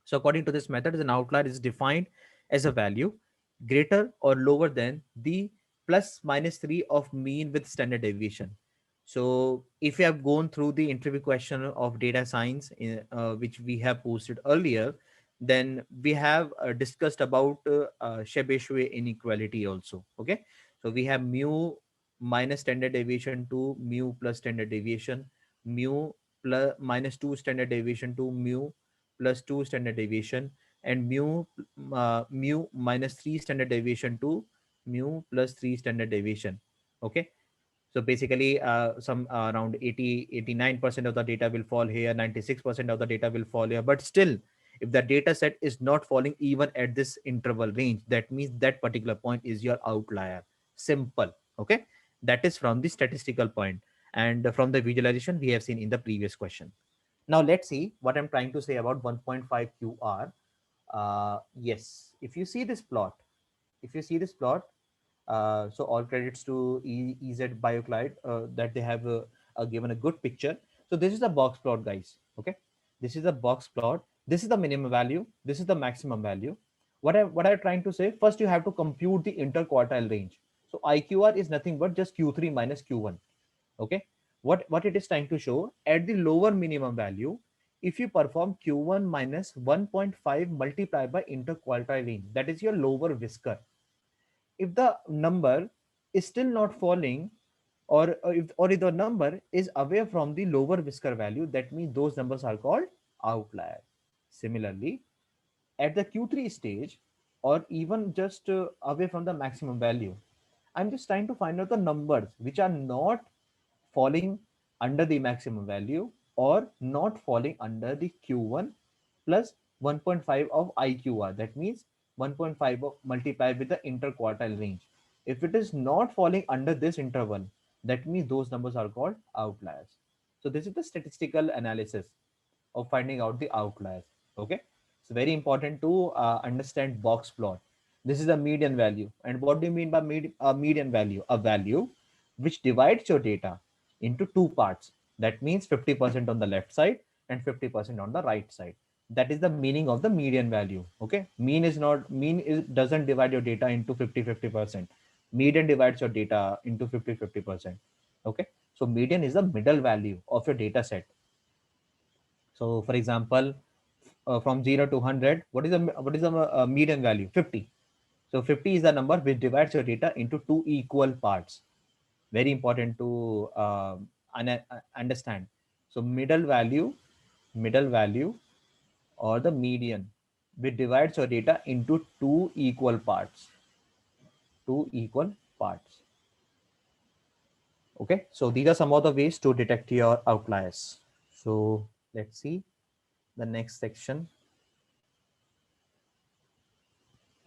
So according to this method, an outlier is defined as a value greater or lower than the plus minus 3 of mean with standard deviation. So if you have gone through the interview question of data science, which we have posted earlier, then we have discussed about Chebyshev inequality also. Okay, so we have mu minus standard deviation to mu plus standard deviation, mu plus minus 2 standard deviation to mu plus 2 standard deviation, and mu minus 3 standard deviation to mu plus 3 standard deviation. Okay, so basically some around 89% of the data will fall here, 96% of the data will fall here, but still, if the data set is not falling even at this interval range, that means that particular point is your outlier. Simple. Okay, that is from the statistical point, and from the visualization we have seen in the previous question. Now let's see what I'm trying to say about 1.5 QR. Yes, if you see this plot, if you see this plot, so all credits to EZ Bioclide that they have given a good picture. So this is a box plot, guys. Okay, this is a box plot. This is the minimum value. This is the maximum value. What I'm trying to say, first you have to compute the interquartile range. So IQR is nothing but just Q3 minus Q1. Okay, what it is trying to show, at the lower minimum value, if you perform Q1 minus 1.5 multiplied by interquartile range, that is your lower whisker. If the number is still not falling, or if the number is away from the lower whisker value, that means those numbers are called outlier. Similarly, at the Q3 stage, or even just away from the maximum value, I'm just trying to find out the numbers which are not falling under the maximum value or not falling under the Q1 plus 1.5 of IQR. That means 1.5 of multiplied with the interquartile range. If it is not falling under this interval, that means those numbers are called outliers. So this is the statistical analysis of finding out the outliers. Okay, it's very important to understand box plot. This is the median value. And what do you mean by median value? A value which divides your data into two parts. That means 50% on the left side and 50% on the right side. That is the meaning of the median value. Okay, mean is not mean is doesn't divide your data into 50-50%. Median divides your data into 50-50%. Okay, so median is the middle value of your data set. So for example, from 0 to 100, what is the median value? 50. So 50 is the number which divides your data into two equal parts. Very important to understand. So middle value or the median, which divides your data into two equal parts. Two equal parts. Okay, so these are some of the ways to detect your outliers. So let's see the next section.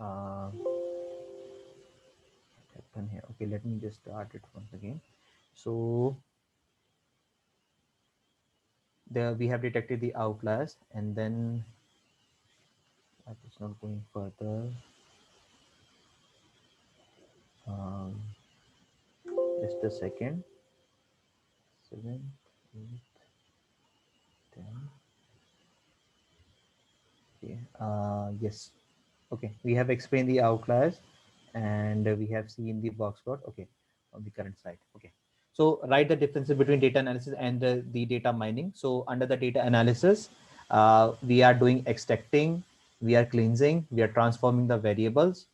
Uh, happen here. Okay, let me just start it once again. So there we have detected the outliers, and then that is not going further. Um, just a second. 7, 8, 10. Okay. Yes. Okay. We have explained the outliers, and we have seen the box plot. Okay. On the current slide. Okay. So write the differences between data analysis and the data mining. So under the data analysis, we are doing extracting, we are cleansing, we are transforming the variables.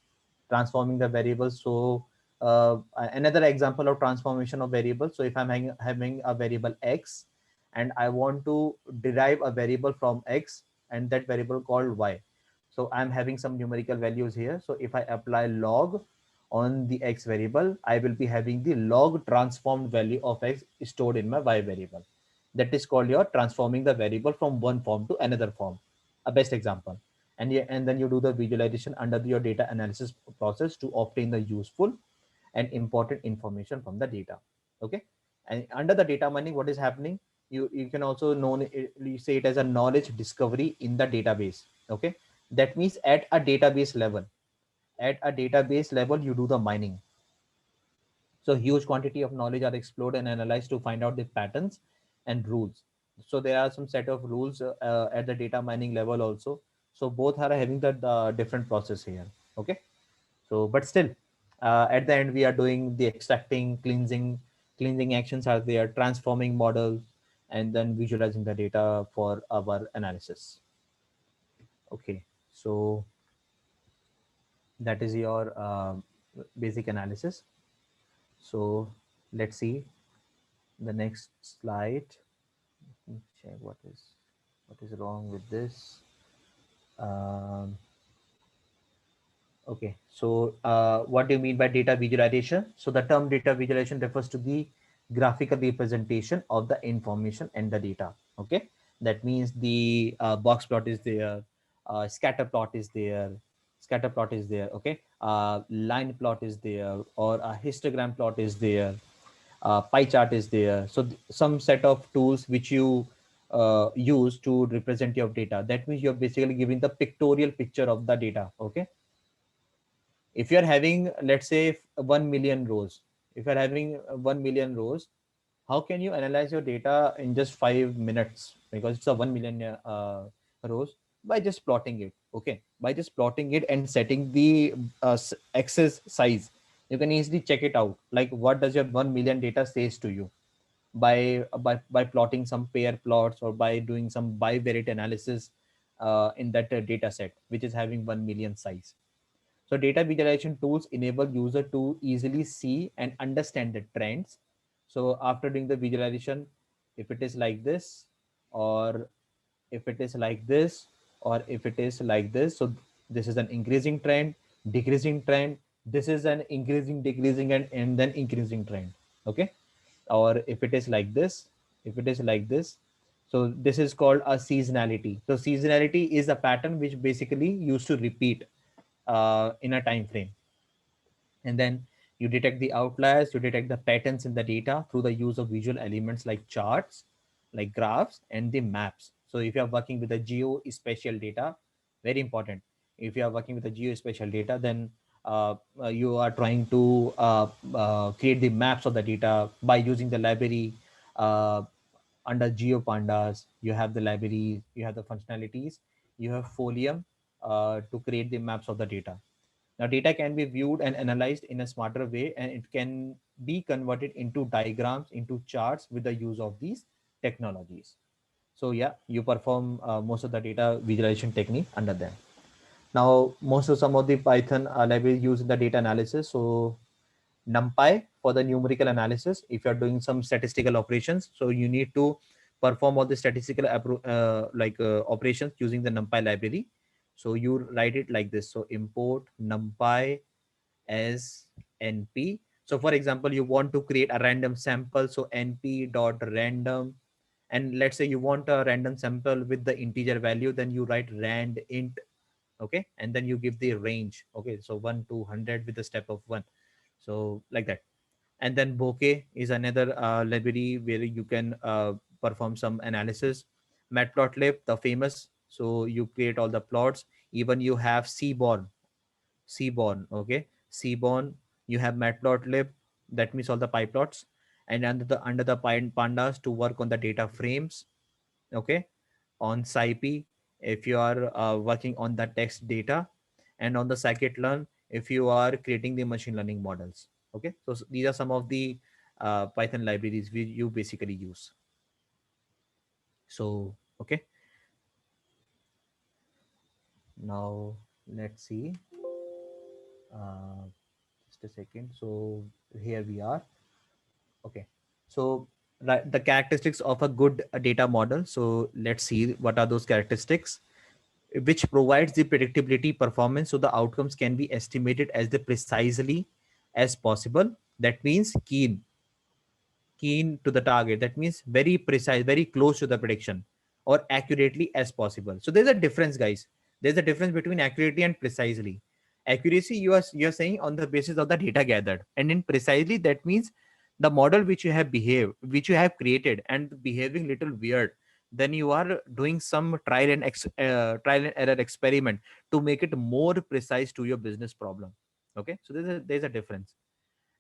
So another example of transformation of variables. So if I'm having a variable x, and I want to derive a variable from x, and that variable called y. So I'm having some numerical values here. So if I apply log on the x variable, I will be having the log transformed value of x stored in my y variable. That is called your transforming the variable from one form to another form. A best example. And then you do the visualization under your data analysis process to obtain the useful and important information from the data. Okay, and under the data mining, what is happening? You can also you say it as a knowledge discovery in the database. Okay, that means at a database level you do the mining. So huge quantity of knowledge are explored and analyzed to find out the patterns and rules. So there are some set of rules at the data mining level also. So both are having the different process here. Okay, so but still, at the end we are doing the extracting, cleansing actions are there, transforming models, and then visualizing the data for our analysis. Okay, so that is your basic analysis. So let's see the next slide. Let me check what is wrong with this. Um, Okay, so what do you mean by data visualization? So the term data visualization refers to the graphical representation of the information and the data. Okay, that means the box plot is there, scatter plot is there, Okay, line plot is there, or a histogram plot is there, pie chart is there. So some set of tools which you use to represent your data. That means you're basically giving the pictorial picture of the data. Okay, if you're having, let's say, 1 million rows, if you're having 1 million rows, how can you analyze your data in just 5 minutes? Because it's a 1 million rows. By just plotting it. Okay, by just plotting it and setting the axis size, you can easily check it out, like what does your 1 million data says to you, by plotting some pair plots, or by doing some bivariate analysis in that data set which is having 1 million size. So data visualization tools enable user to easily see and understand the trends. So after doing the visualization, if it is like this, or if it is like this, or if it is like this, so this is an increasing trend, decreasing trend. This is an increasing, decreasing, and then increasing trend. Okay, or if it is like this, if it is like this, so this is called a seasonality. So seasonality is a pattern which basically used to repeat in a time frame. And then you detect the outliers, you detect the patterns in the data through the use of visual elements like charts, like graphs, and the maps. So if you are working with the geospatial data, very important. If you are working with the geospatial data, then you are trying to create the maps of the data by using the library. uh, Under GeoPandas, you have the libraries, you have the functionalities you have Folium to create the maps of the data. Now, data can be viewed and analyzed in a smarter way, and it can be converted into diagrams, into charts with the use of these technologies. So, yeah, you perform most of the data visualization technique under them. Now, most of some of the Python libraries used in the data analysis. So, NumPy for the numerical analysis. If you are doing some statistical operations, so you need to perform all the statistical operations using the NumPy library. So you write it like this. So import NumPy as np. So for example, you want to create a random sample. So np dot random, and let's say you want a random sample with the integer value, then you write rand int. Okay, and then you give the range. Okay, so 1 to 100 with the step of 1. So like that. And then bokeh is another library where you can perform some analysis. Matplotlib, the famous, so you create all the plots. Even you have seaborn. Okay, seaborn, you have Matplotlib, that means all the pyplots. And under the pandas to work on the data frames. Okay, on SciPy if you are working on the text data, and on the scikit-learn if you are creating the machine learning models. Okay, so these are some of the Python libraries you basically use. So okay, now let's see. uh, just a second. So here we are. Okay, so right, the characteristics of a good data model. So let's see what are those characteristics which provides the predictability performance, so the outcomes can be estimated as the precisely as possible. That means keen to the target. That means very precise, very close to the prediction, or accurately as possible. So there's a difference, guys. There's a difference between accurately and precisely. Accuracy, you are saying on the basis of the data gathered, and in precisely, that means the model which you have created and behaving little weird, then you are doing some trial and error experiment to make it more precise to your business problem. Okay, so there's a difference.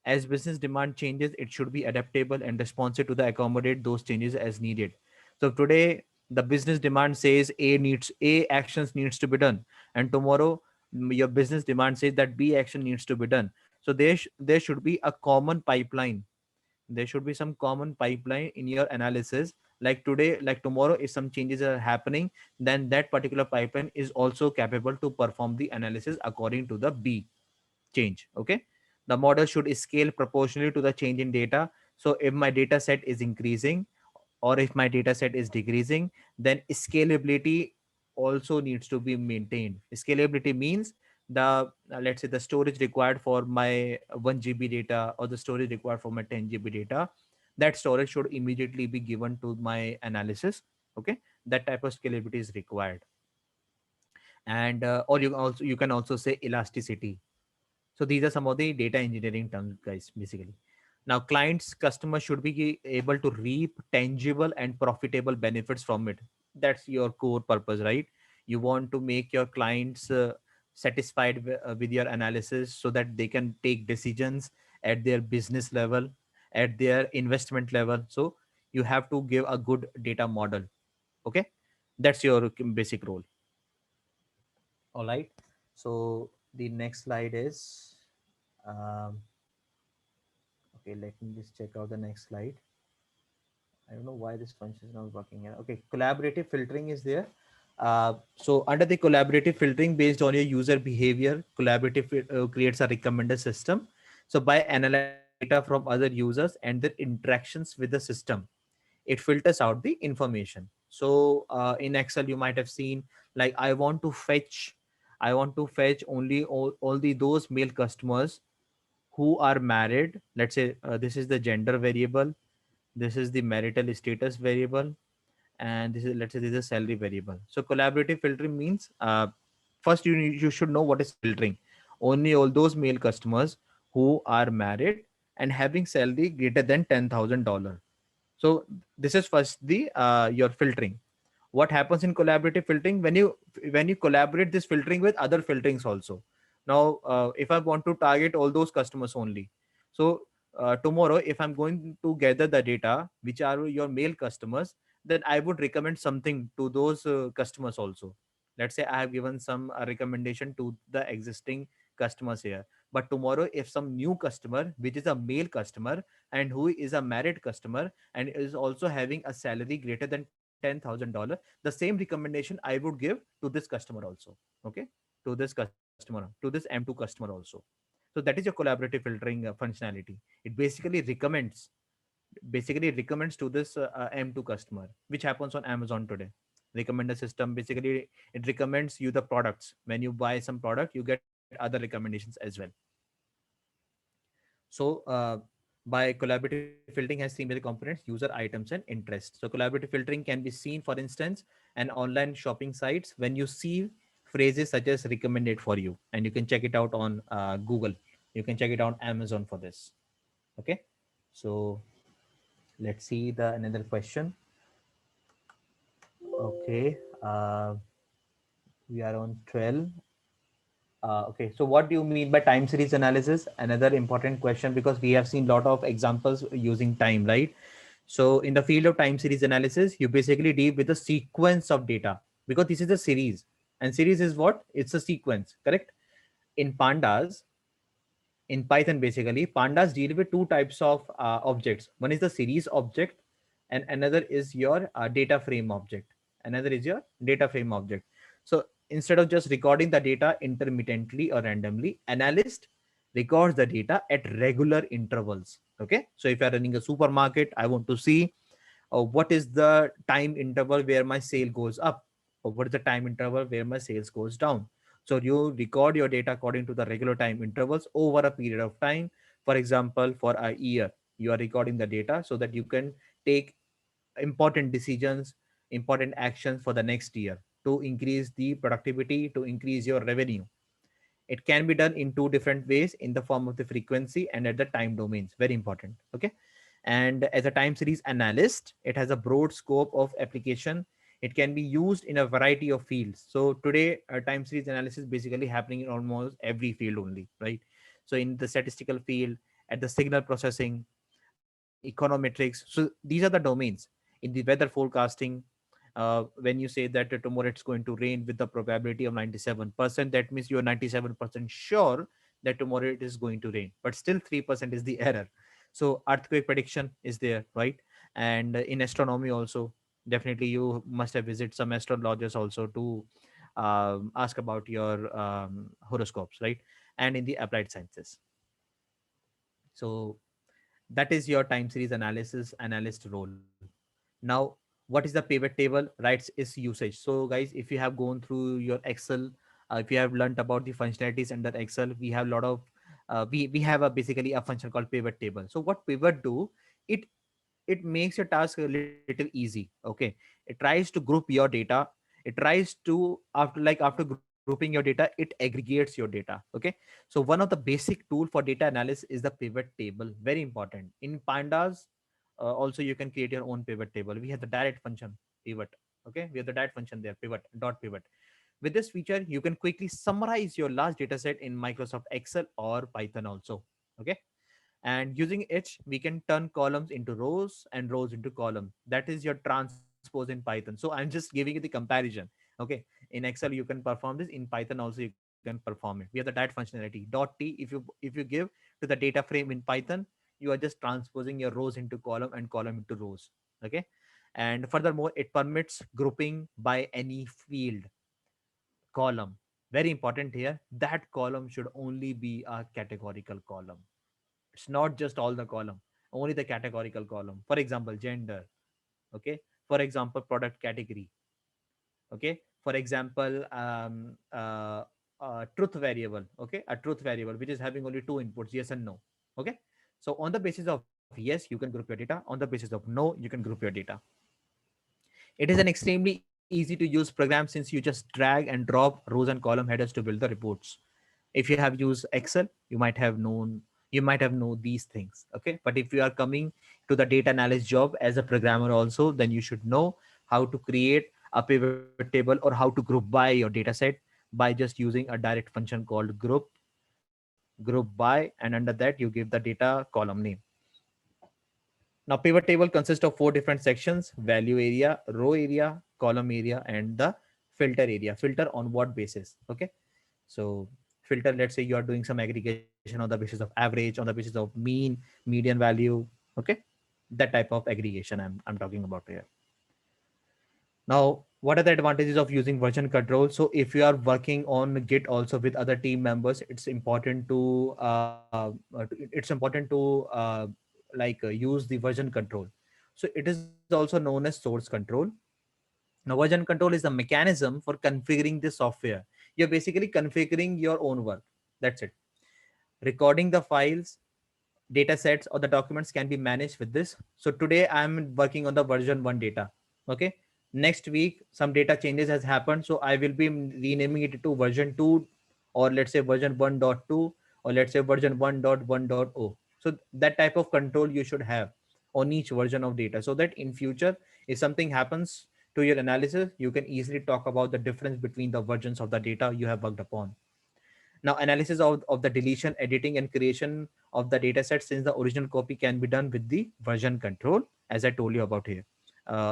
As business demand changes, it should be adaptable and responsive to the accommodate those changes as needed. So today, the business demand says A actions needs to be done, and tomorrow your business demand says that B action needs to be done. So there should be a common pipeline. There should be some common pipeline in your analysis. Like today, like tomorrow, if some changes are happening, then that particular pipeline is also capable to perform the analysis according to the B change. Okay, the model should scale proportionally to the change in data. So if my data set is increasing or if my data set is decreasing, then scalability also needs to be maintained. Scalability means the let's say the storage required for my 1 GB data, or the storage required for my 10 GB data, that storage should immediately be given to my analysis. Okay, that type of scalability is required. And or you can also say elasticity. So these are some of the data engineering terms, guys, basically. Now, customers should be able to reap tangible and profitable benefits from it. That's your core purpose, right? You want to make your clients satisfied with your analysis so that they can take decisions at their business level, at their investment level. So you have to give a good data model. Okay, that's your basic role. All right. So the next slide is um, okay, let me just check out the next slide. I don't know why this function is not working here. Okay, collaborative filtering is there. So under the collaborative filtering based on your user behavior, creates a recommender system. So by analyzing data from other users and their interactions with the system, it filters out the information. So in Excel, you might have seen, like, I want to fetch only all those male customers who are married. Let's say this is the gender variable, this is the marital status variable, and this is, let's say, this is a salary variable. So collaborative filtering means first you should know what is filtering. Only all those male customers who are married and having salary greater than $10,000. So this is first the your filtering. What happens in collaborative filtering, when you collaborate this filtering with other filterings also. Now if I want to target all those customers only, so tomorrow if I'm going to gather the data which are your male customers, then I would recommend something to those customers also. Let's say I have given some recommendation to the existing customers here, but tomorrow if some new customer which is a male customer and who is a married customer and is also having a salary greater than $10,000, the same recommendation I would give to this customer also. Okay, to this customer, to this M2 customer also. So that is your collaborative filtering functionality. It basically recommends to this M2 customer, which happens on Amazon today. Recommender system, basically it recommends you the products. When you buy some product, you get other recommendations as well. So by collaborative filtering has three major components: user, items, and interest. So collaborative filtering can be seen, for instance, an online shopping sites when you see phrases such as recommended for you, and you can check it out on Google. You can check it out on Amazon for this. Okay, so let's see the another question. Okay, we are on 12. Okay, so what do you mean by time series analysis? Another important question, because we have seen a lot of examples using time, right? So in the field of time series analysis, you basically deal with the sequence of data, because this is a series, and series is what? It's a sequence, correct? In pandas, in Python, basically, pandas deal with two types of objects. One is the series object, and another is your data frame object. Another is your data frame object. So instead of just recording the data intermittently or randomly, analyst records the data at regular intervals. Okay. So if you're running a supermarket, I want to see what is the time interval where my sale goes up, or what is the time interval where my sales goes down. So you record your data according to the regular time intervals over a period of time. For example, for a year, you are recording the data so that you can take important decisions, important actions for the next year to increase the productivity, to increase your revenue. It can be done in two different ways, in the form of the frequency and at the time domains. Very important. Okay. And as a time series analyst, it has a broad scope of application. It can be used in a variety of fields. So today, time series analysis is basically happening in almost every field only, right? So in the statistical field, at the signal processing, econometrics. So these are the domains. In the weather forecasting, when you say that tomorrow it's going to rain with the probability of 97%, that means you're 97% sure that tomorrow it is going to rain, but still 3% is the error. So earthquake prediction is there, right? And in astronomy also, definitely you must have visited some astrologers also to ask about your horoscopes, right? And in the applied sciences. So that is your time series analysis analyst role. Now, what is the pivot table? Right, is usage. So guys, if you have gone through your Excel, if you have learned about the functionalities under Excel, we have a lot of we have a basically a function called pivot table. So what pivot do? it it makes your task a little easy. Okay, it tries to group your data. It tries to, after grouping your data, it aggregates your data. Okay, so one of the basic tool for data analysis is the pivot table. Very important. In pandas, also you can create your own pivot table. We have the direct function pivot. Okay, we have the direct function there, pivot dot pivot. With this feature, you can quickly summarize your large data set in Microsoft Excel or Python also. Okay, and using it, we can turn columns into rows and rows into columns. That is your transpose in Python. So I'm just giving you the comparison. Okay, in Excel you can perform this, in Python also you can perform it. We have the direct functionality dot t. If you give to the data frame in Python, you are just transposing your rows into column and column into rows. Okay, and furthermore, it permits grouping by any field. Column, very important here, that column should only be a categorical column. It's not just all the column, only the categorical column. For example, gender. Okay, for example, product category. Okay, for example, truth variable. Okay, a truth variable which is having only two inputs, yes and no. Okay, so on the basis of yes, you can group your data. On the basis of no, you can group your data. It is an extremely easy to use program, since you just drag and drop rows and column headers to build the reports. If you have used Excel, you might have known these things. Okay, but if you are coming to the data analyst job as a programmer also, then you should know how to create a pivot table or how to group by your data set by just using a direct function called group by, and under that you give the data column name. Now pivot table consists of four different sections: value area, row area, column area, and the filter area. Filter on what basis? Okay. So filter, let's say you are doing some aggregation on the basis of average, on the basis of mean, median value. Okay. That type of aggregation I'm talking about here. Now, what are the advantages of using version control? So if you are working on Git also with other team members, it's important to use the version control. So it is also known as source control. Now, version control is the mechanism for configuring the software. You're basically configuring your own work. That's it. Recording the files, data sets, or the documents can be managed with this. So today I'm working on the version 1 data. Okay. Next week, some data changes has happened. So I will be renaming it to version 2, or let's say version 1.2, or let's say version 1.1.0. So that type of control you should have on each version of data, so that in future, if something happens to your analysis, you can easily talk about the difference between the versions of the data you have worked upon. Now, analysis of the deletion, editing, and creation of the dataset since the original copy can be done with the version control, as I told you about here,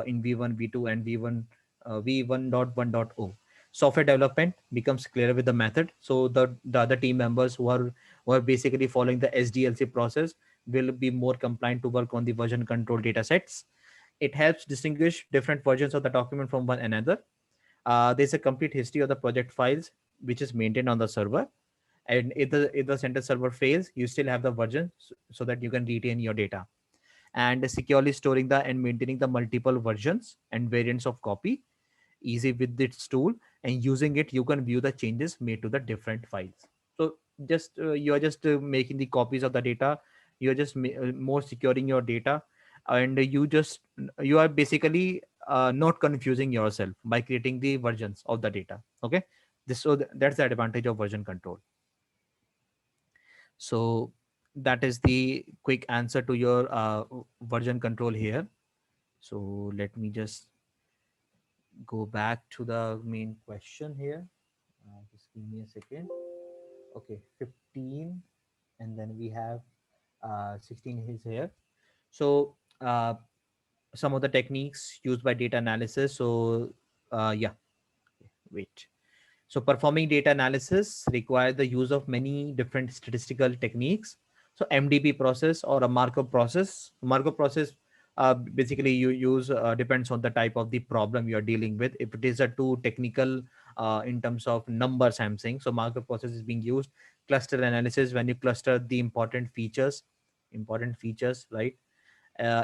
in V1, V2, and V1.1.0. Software development becomes clearer with the method. So the other team members who are basically following the SDLC process will be more compliant to work on the version control datasets. It helps distinguish different versions of the document from one another. There's a complete history of the project files which is maintained on the server, and if the center server fails, you still have the version, so that you can retain your data. And securely storing the and maintaining the multiple versions and variants of copy, easy with this tool, and using it you can view the changes made to the different files. So just you are just making the copies of the data, you are just more securing your data, and you are basically not confusing yourself by creating the versions of the data. Okay. That's the advantage of version control. So that is the quick answer to your version control here. So let me just go back to the main question here. Just give me a second. Okay, 15, and then we have 16 is here. So some of the techniques used by data analysis. So yeah, wait. So performing data analysis requires the use of many different statistical techniques. So MDP process or a Markov process. Markov process basically you use depends on the type of the problem you are dealing with. If it is a too technical in terms of numbers, I'm saying, so Markov process is being used. Cluster analysis, when you cluster the important features, right?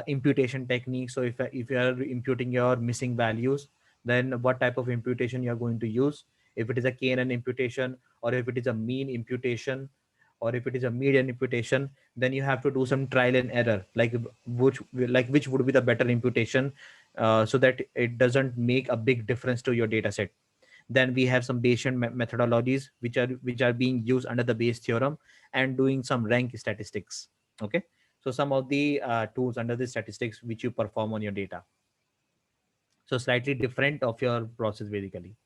Imputation technique. So if you are imputing your missing values, then what type of imputation you are going to use? If it is a KNN imputation, or if it is a mean imputation, or if it is a median imputation, then you have to do some trial and error, which would be the better imputation, so that it doesn't make a big difference to your data set. Then we have some Bayesian methodologies which are being used under the Bayes theorem, and doing some rank statistics. Okay. So some of the tools under the statistics which you perform on your data. So slightly different of your process basically.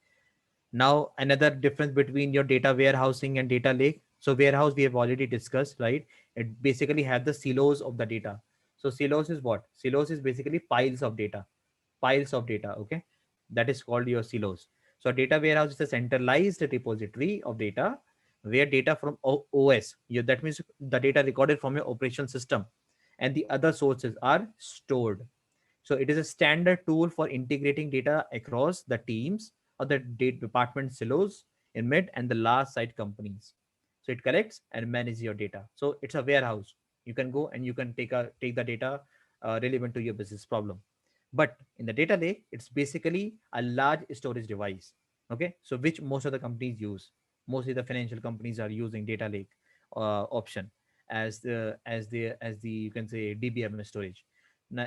Now another difference between your data warehousing and data lake. So warehouse we have already discussed, right? It basically have the silos of the data. So silos is what? Silos is basically piles of data. Piles of data. Okay. That is called your silos. So data warehouse is a centralized repository of data where data from OS, that means the data recorded from your operation system, and the other sources are stored. So it is a standard tool for integrating data across the teams or the department silos in mid and the large site companies. So it collects and manages your data. So it's a warehouse. You can go and you can take the data relevant to your business problem. But in the data lake, it's basically a large storage device. Okay, so which most of the companies use. Mostly the financial companies are using data lake option as the you can say DBMS storage,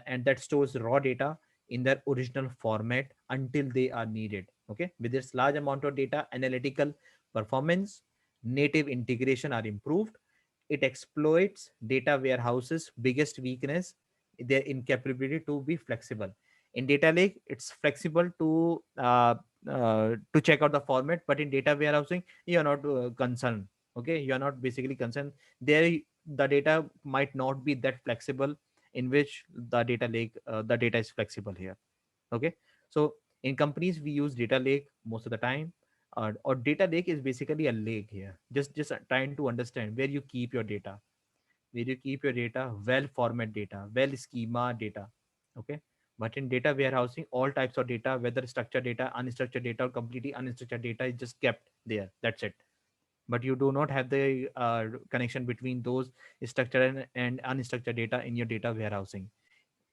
and that stores raw data in their original format until they are needed. Okay, with this large amount of data, analytical performance, native integration are improved. It exploits data warehouses biggest weakness, their incapability to be flexible. In data lake it's flexible to check out the format, but in data warehousing you are not concerned. Okay, you are not basically concerned there. The data might not be that flexible, in which the data lake the data is flexible here. Okay. So In companies, we use data lake most of the time. Or data lake is basically a lake here. Just trying to understand where you keep your data, well format data, well schema data. Okay. But in data warehousing, all types of data, whether structured data, unstructured data, or completely unstructured data, is just kept there. That's it. But you do not have the connection between those structured and unstructured data in your data warehousing.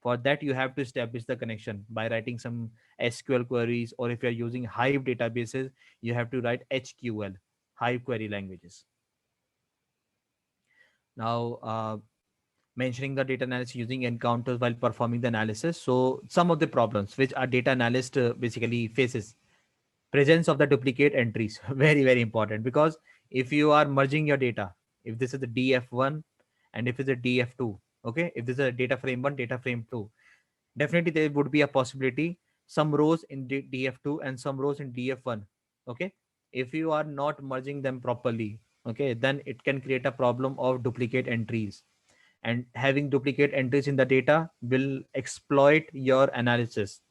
For that, you have to establish the connection by writing some SQL queries, or if you're using Hive databases, you have to write HQL, Hive query languages. Now, mentioning the data analyst using encounters while performing the analysis. So, some of the problems which a data analyst basically faces: presence of the duplicate entries. Very, very important, because if you are merging your data, if this is the DF1 and if it's a DF2, okay, if this is a data frame 1, data frame 2, definitely there would be a possibility some rows in df2 and some rows in df1. Okay. If you are not merging them properly, okay, then it can create a problem of duplicate entries. And having duplicate entries in the data will exploit your analysis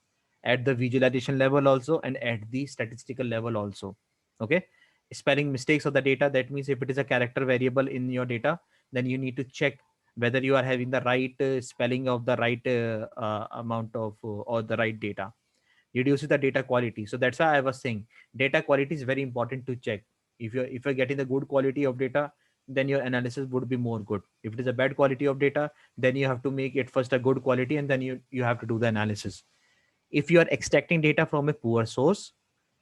at the visualization level also, and at the statistical level also. Okay. Spelling mistakes of the data, that means if it is a character variable in your data, then you need to check whether you are having the right spelling of the right amount of or the right data. Reduces the data quality. So that's why I was saying data quality is very important to check. If you're getting the good quality of data, then your analysis would be more good. If it is a bad quality of data, then you have to make it first a good quality, and then you have to do the analysis. If you are extracting data from a poor source,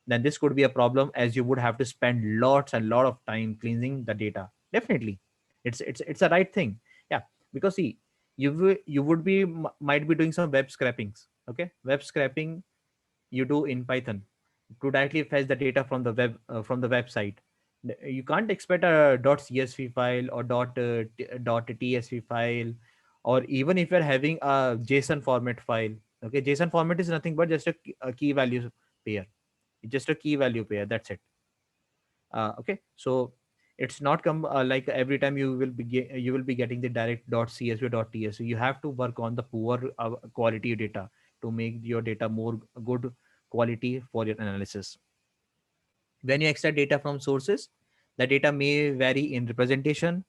then this could be a problem, as you would have to spend lots and lot of time cleansing the data. Definitely, it's a right thing. Yeah, because see, you would be might be doing some web scrapings. Okay, web scraping you do in Python to directly fetch the data from the website. You can't expect a .csv file or .tsv file, or even if you're having a JSON format file. Okay, JSON format is nothing but just a key value pair. It's just a key value pair. That's it. Okay, so it's not come like every time you will be getting the direct .csv or .tsv. You have to work on the poor quality data to make your data more good quality for your analysis. When you extract data from sources, the data may vary in representation.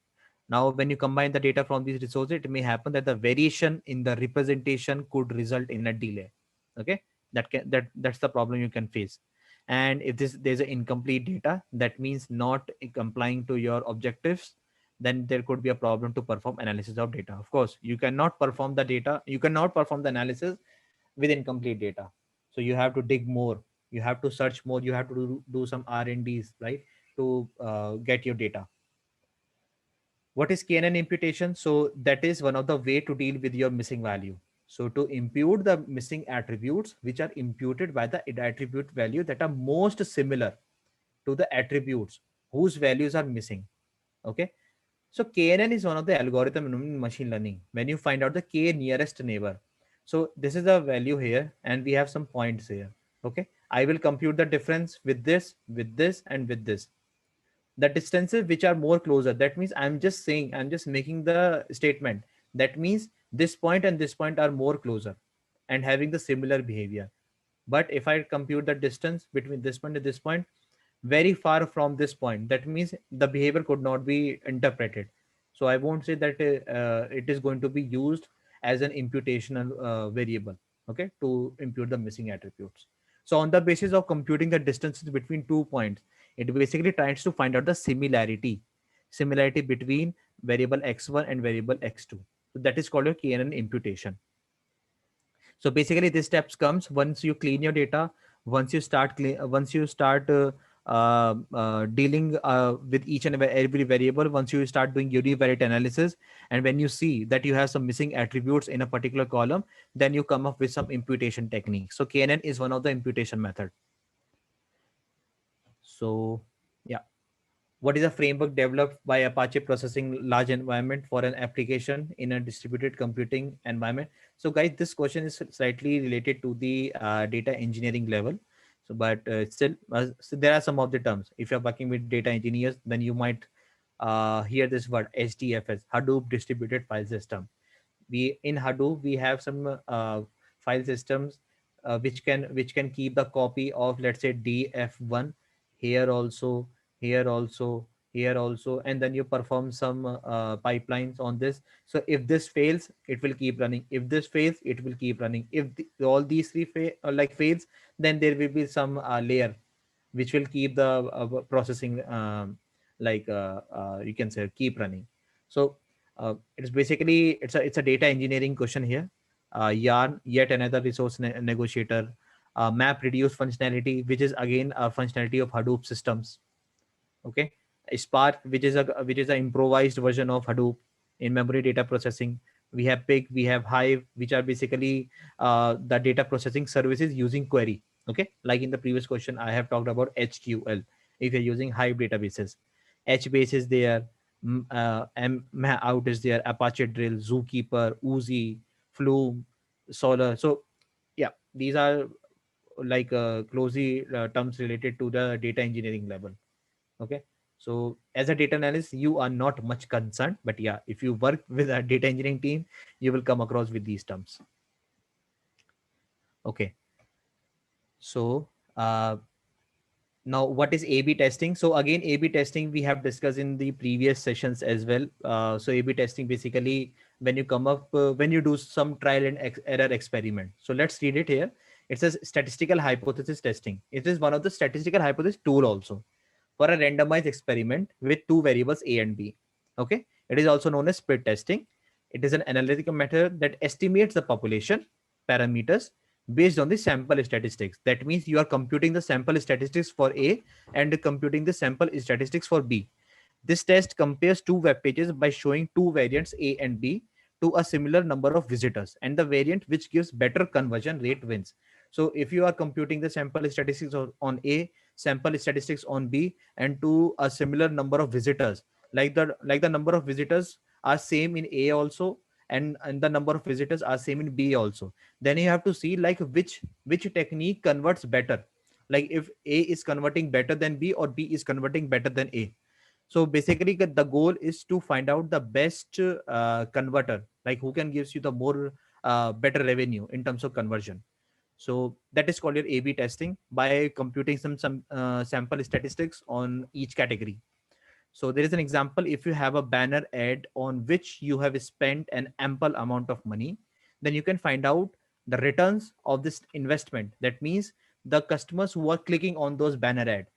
Now, when you combine the data from these resources, it may happen that the variation in the representation could result in a delay. Okay, that's the problem you can face. And if there's an incomplete data, that means not complying to your objectives, then there could be a problem to perform analysis of data. Of course, you cannot perform the analysis with incomplete data. So you have to dig more, you have to search more, you have to do some R&Ds, right, to get your data. What is KNN imputation? So that is one of the way to deal with your missing value. So to impute the missing attributes which are imputed by the attribute value that are most similar to the attributes whose values are missing. Okay. So KNN is one of the algorithm in machine learning. When you find out the K nearest neighbor, so this is the value here, and we have some points here. Okay, I will compute the difference with this, and with this. The distances which are more closer, that means I'm just making the statement. That means this point and this point are more closer and having the similar behavior. But if I compute the distance between this point and this point, very far from this point, that means the behavior could not be interpreted. So I won't say that it is going to be used as an imputational variable, okay, to impute the missing attributes. So on the basis of computing the distances between 2 points, it basically tries to find out the similarity between variable x1 and variable x2. So that is called a KNN imputation. So basically this steps comes once you clean your data, once you start dealing with each and every variable, once you start doing univariate analysis, and when you see that you have some missing attributes in a particular column, then you come up with some imputation technique. So KNN is one of the imputation method. So yeah, what is a framework developed by Apache processing large environment for an application in a distributed computing environment? So guys, this question is slightly related to the data engineering level. So but still so there are some of the terms. If you're working with data engineers, then you might hear this word HDFS, Hadoop distributed file system. We in Hadoop we have some file systems which can keep the copy of, let's say, df1 here also, here also, here also, and then you perform some pipelines on this. So if this fails, it will keep running. If this fails, it will keep running. If all these three like fails, then there will be some layer which will keep the processing, you can say, keep running. So it's basically, it's a data engineering question here. Yarn, yet another resource negotiator. Map reduce functionality, which is again a functionality of Hadoop systems. Okay. Spark, which is an improvised version of Hadoop in memory data processing. We have Pig, we have Hive, which are basically the data processing services using query. Okay, like in the previous question I have talked about HQL. If you're using Hive databases, HBase is there, out is there, Apache Drill, Zookeeper, Uzi, Flume, Solar. So yeah, these are like closely terms related to the data engineering level. Okay. So as a data analyst, you are not much concerned, but yeah, if you work with a data engineering team, you will come across with these terms. Okay. So now what is A/B testing? So again, A/B testing we have discussed in the previous sessions as well. So A/B testing basically when you do some trial and error experiment. So let's read it here. It says statistical hypothesis testing. It is one of the statistical hypothesis tool also for a randomized experiment with two variables A and B. Okay, it is also known as split testing. It is an analytical method that estimates the population parameters based on the sample statistics. That means you are computing the sample statistics for A and computing the sample statistics for B. This test compares two web pages by showing two variants A and B to a similar number of visitors, and the variant which gives better conversion rate wins. So if you are computing the sample statistics on A, sample statistics on B, and to a similar number of visitors, like the number of visitors are same in A also, and the number of visitors are same in B also, then you have to see like which technique converts better. Like if A is converting better than B or B is converting better than A. So basically the goal is to find out the best converter, like who can gives you the more better revenue in terms of conversion. So that is called your A/B testing by computing some sample statistics on each category. So there is an example: if you have a banner ad on which you have spent an ample amount of money, then you can find out the returns of this investment. That means the customers who are clicking on those banner ad,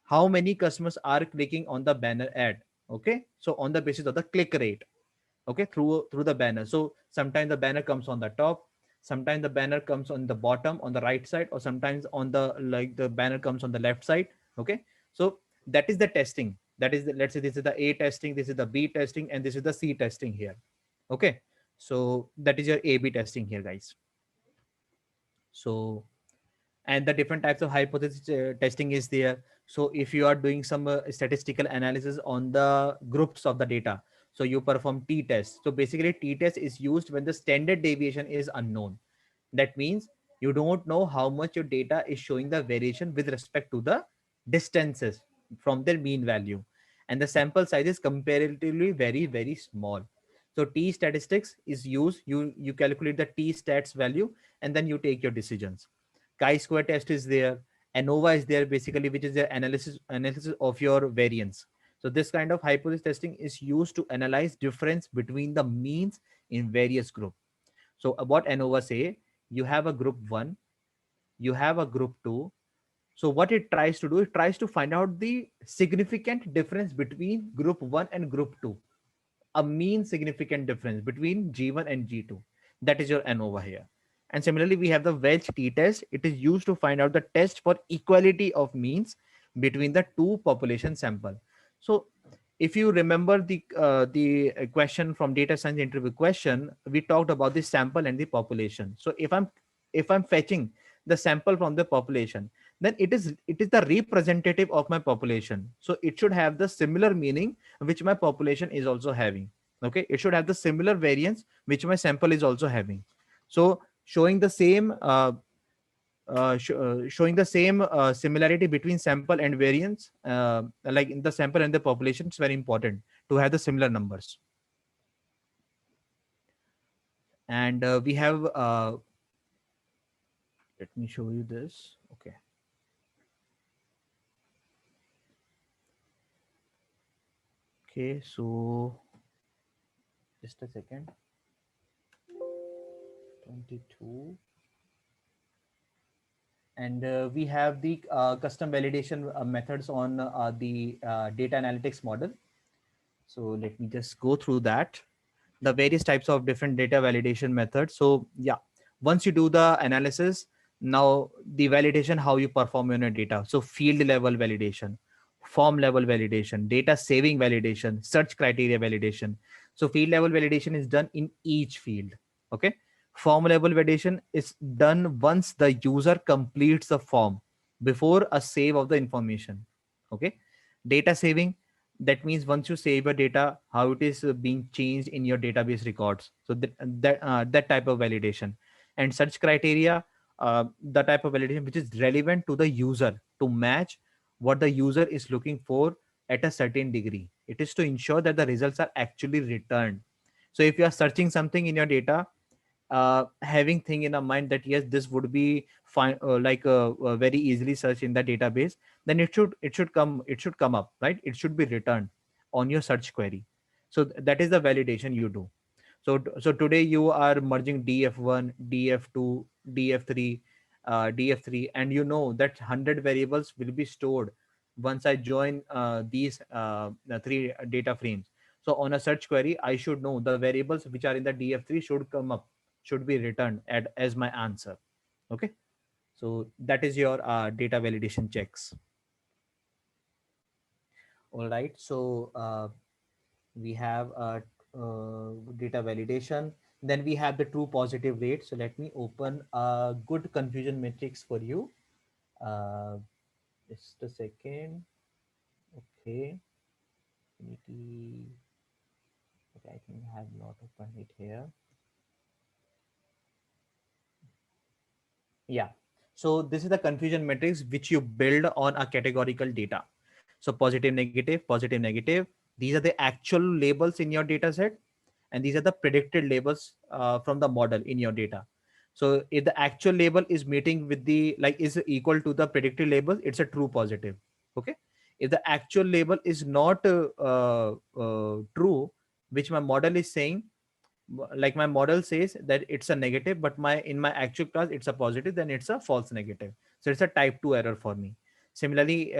how many customers are clicking on the banner ad. Okay, so on the basis of the click rate, okay, through the banner. So sometimes the banner comes on the top, sometimes the banner comes on the bottom on the right side, or sometimes on the like the banner comes on the left side. Okay, so that is the testing. That is let's say this is the A testing, this is the B testing, and this is the C testing here. Okay, so that is your A/B testing here, guys. So and the different types of hypothesis testing is there. So if you are doing some statistical analysis on the groups of the data, so you perform t-test. So basically t-test is used when the standard deviation is unknown. That means you don't know how much your data is showing the variation with respect to the distances from their mean value, and the sample size is comparatively very small. So t statistics is used. You calculate the t stats value, and then you take your decisions. Chi-square test is there. ANOVA is there, basically, which is the analysis of your variance. So this kind of hypothesis testing is used to analyze difference between the means in various groups. So what ANOVA say, you have a group 1, you have a group 2. So what it tries to do, it tries to find out the significant difference between group 1 and group 2, a mean significant difference between G1 and G2. That is your ANOVA here. And similarly, we have the wedge t-test. It is used to find out the test for equality of means between the two population sample. So if you remember the question from data science interview question, we talked about the sample and the population. So if I'm fetching the sample from the population, then it is the representative of my population. So it should have the similar meaning which my population is also having. Okay, it should have the similar variance which my sample is also having. So showing the same similarity between sample and variance, like in the sample and the population, it's very important to have the similar numbers. And we have Let me show you this. Okay. Okay. So just a second. 22. And we have the custom validation methods on the data analytics model. So let me just go through that. The various types of different data validation methods. So yeah, once you do the analysis, now the validation, how you perform on your data. So field level validation, form level validation, data saving validation, search criteria validation. So field level validation is done in each field. Okay. Form level validation is done once the user completes the form before a save of the information. Okay. Data saving, that means once you save your data, how it is being changed in your database records. So that type of validation. And search criteria, the type of validation which is relevant to the user to match what the user is looking for at a certain degree. It is to ensure that the results are actually returned. So if you are searching something in your data, having thing in a mind that yes, this would be fine, very easily searched in the database, then it should come up, right? It should be returned on your search query. So that is the validation you do. So today you are merging df1, df2, df3, df3, and you know that 100 variables will be stored once I join these three data frames. So on a search query, I should know the variables which are in the df3 should come up, should be returned as my answer. Okay. So that is your data validation checks. All right. So we have data validation. Then we have the true positive rate. So let me open a good confusion matrix for you. Uh, just a second. Okay. Affinity. Okay, I think I have not opened it here. Yeah. So this is the confusion matrix which you build on a categorical data. So positive, negative. These are the actual labels in your data set, and these are the predicted labels from the model in your data. So if the actual label is meeting with the like is equal to the predicted label, it's a true positive. Okay. If the actual label is not true, which my model is saying, like my model says that it's a negative, but my in my actual class it's a positive, then it's a false negative. So it's a type 2 error for me. Similarly,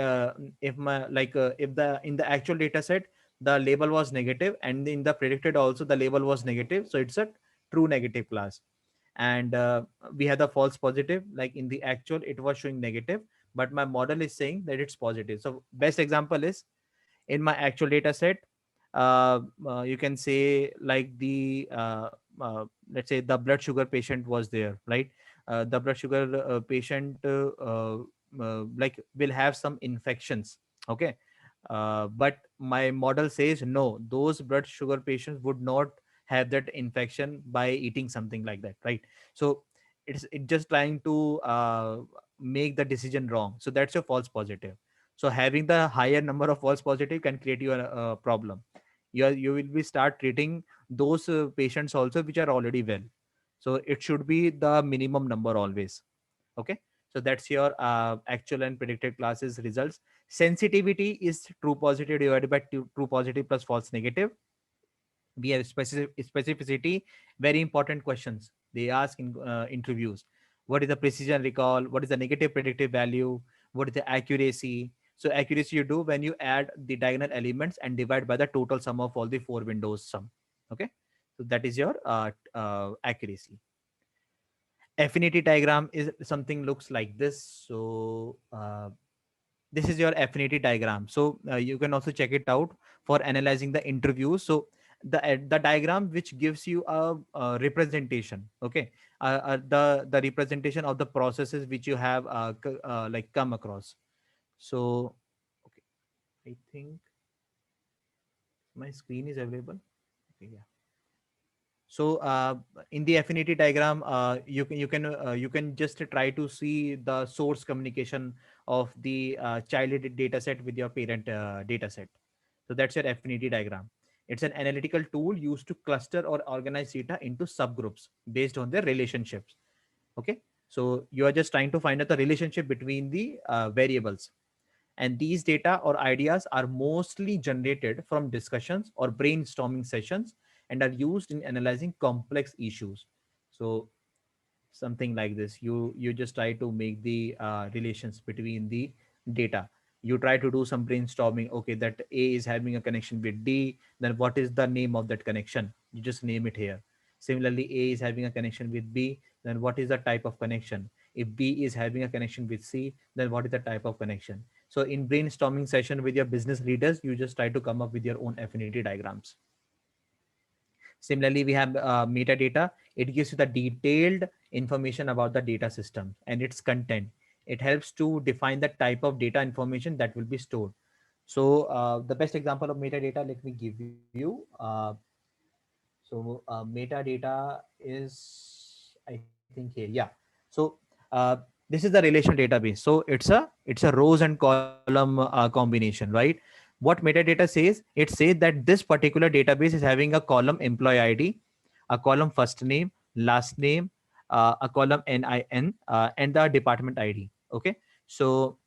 if my if the in the actual data set the label was negative, and in the predicted also the label was negative, so it's a true negative class. And we have the false positive, like in the actual it was showing negative, but my model is saying that it's positive. So best example is in my actual data set, you can say like let's say the blood sugar patient was there, right? The blood sugar patient like will have some infections. Okay. But my model says no, those blood sugar patients would not have that infection by eating something like that, right? So it just trying to make the decision wrong. So that's your false positive. So having the higher number of false positive can create you a problem. You will be start treating those patients also which are already well. So it should be the minimum number always. Okay. So that's your actual and predicted classes results. Sensitivity is true positive divided by true positive plus false negative. We have specificity, very important questions they ask in interviews. What is the precision recall? What is the negative predictive value? What is the accuracy? So accuracy you do when you add the diagonal elements and divide by the total sum of all the four windows sum. Okay. So that is your accuracy. Affinity diagram is something looks like this. So this is your affinity diagram. So you can also check it out for analyzing the interviews. So the diagram which gives you a representation. Okay. The representation of the processes which you have like come across. So okay, I think my screen is available. Okay, yeah. So in the affinity diagram, you can just try to see the source communication of the child data set with your parent data set. So that's your affinity diagram. It's an analytical tool used to cluster or organize data into subgroups based on their relationships. Okay. So you are just trying to find out the relationship between the variables. And these data or ideas are mostly generated from discussions or brainstorming sessions and are used in analyzing complex issues. So something like this, you just try to make the relations between the data. You try to do some brainstorming. Okay, that A is having a connection with D, then what is the name of that connection? You just name it here. Similarly, A is having a connection with B, then what is the type of connection? If B is having a connection with C, then what is the type of connection? So in brainstorming session with your business leaders, you just try to come up with your own affinity diagrams. Similarly, we have metadata. It gives you the detailed information about the data system and its content. It helps to define the type of data information that will be stored. So the best example of metadata, let me give you. Metadata is, I think here, yeah. So uh, this is the relational database. So it's a rows and column combination, right? What metadata says, it says that this particular database is having a column employee ID, a column first name, last name, a column NIN, and the department ID. Okay, so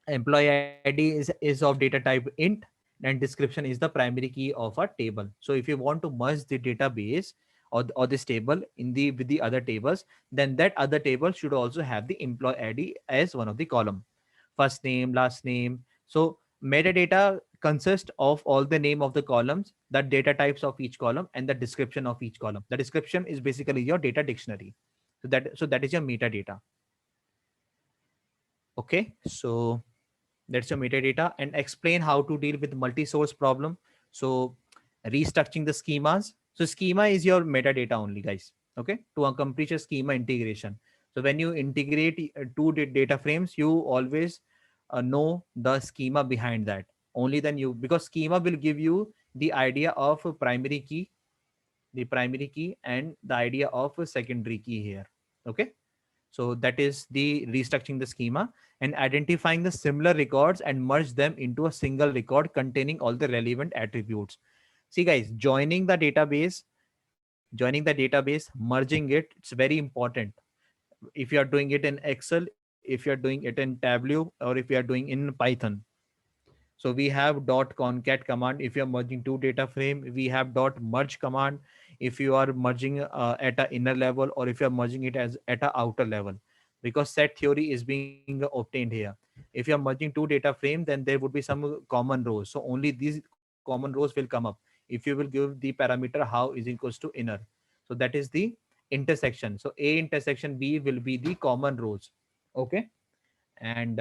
employee ID is of data type int, and description is the primary key of a table. So if you want to merge the database or this table in the with the other tables, then that other table should also have the employee ID as one of the column, first name, last name. So metadata consists of all the name of the columns, the data types of each column, and the description of each column. The description is basically your data dictionary. So that is your metadata. Okay, so that's your metadata. And explain how to deal with multi-source problem. So restructuring the schemas. So schema is your metadata only, guys. Okay, to accomplish a schema integration. So when you integrate two data frames, you always know the schema behind that. Only then you, because schema will give you the idea of a primary key, the primary key, and the idea of a secondary key here. Okay, so that is the restructuring the schema and identifying the similar records and merge them into a single record containing all the relevant attributes. See guys, joining the database, merging it, it's very important. If you are doing it in Excel, if you are doing it in Tableau, or if you are doing in Python. So we have dot concat command if you are merging two data frame. We have dot merge command if you are merging at a inner level, or if you are merging it as at a outer level, because set theory is being obtained here. If you are merging two data frame, then there would be some common rows. So only these common rows will come up if you will give the parameter how is equals to inner. So that is the intersection. So A intersection B will be the common rows. Okay, and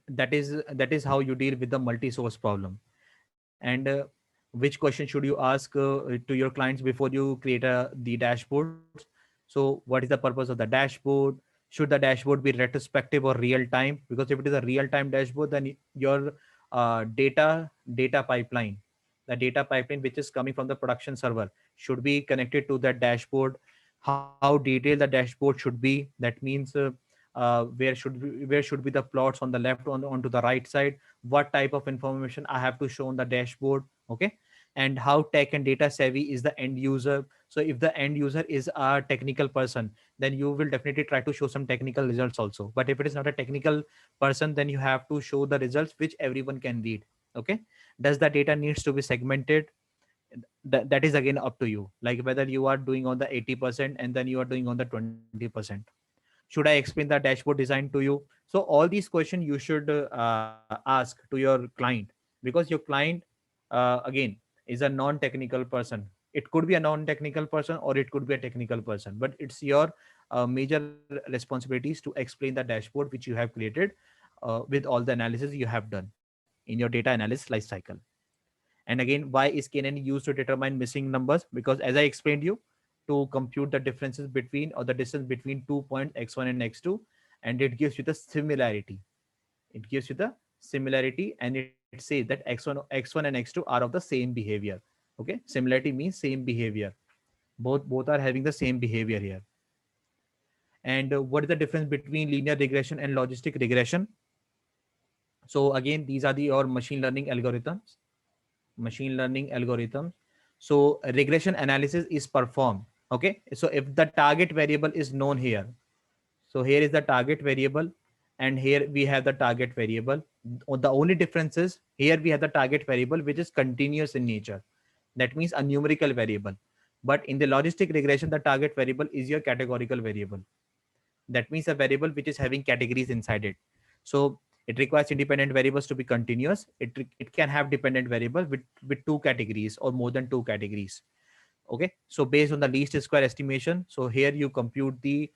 that is how you deal with the multi-source problem. And which question should you ask to your clients before you create the dashboards? So what is the purpose of the dashboard? Should the dashboard be retrospective or real time? Because if it is a real time dashboard, then your data pipeline, the data pipeline which is coming from the production server, should be connected to that dashboard. How detailed the dashboard should be, that means where should be the plots on the left, onto the right side, what type of information I have to show on the dashboard. Okay, and how tech and data savvy is the end user. So if the end user is a technical person, then you will definitely try to show some technical results also. But if it is not a technical person, then you have to show the results which everyone can read. Okay, does the data needs to be segmented? That is again up to you, like whether you are doing on the 80% and then you are doing on the 20%. Should I explain the dashboard design to you? So all these questions you should ask to your client, because your client again is a non-technical person. It could be a non-technical person or it could be a technical person, but it's your major responsibilities to explain the dashboard which you have created with all the analysis you have done in your data analyst life cycle. And again, why is KNN used to determine missing numbers? Because as I explained you, to compute the differences between, or the distance between 2 points x1 and x2, and it gives you the similarity. It gives you the similarity, and it says that x1 and x2 are of the same behavior. Okay, similarity means same behavior. Both are having the same behavior here. And what is the difference between linear regression and logistic regression? So again, these are the your machine learning algorithms. So regression analysis is performed Okay, so if the target variable is known here, so here is the target variable, and here we have the target variable. The only difference is here we have the target variable which is continuous in nature. That means a numerical variable. But in the logistic regression, the target variable is your categorical variable. That means a variable which is having categories inside it. So it requires independent variables to be continuous. It can have dependent variable with two categories or more than two categories. Okay, so based on the least square estimation, so here you compute the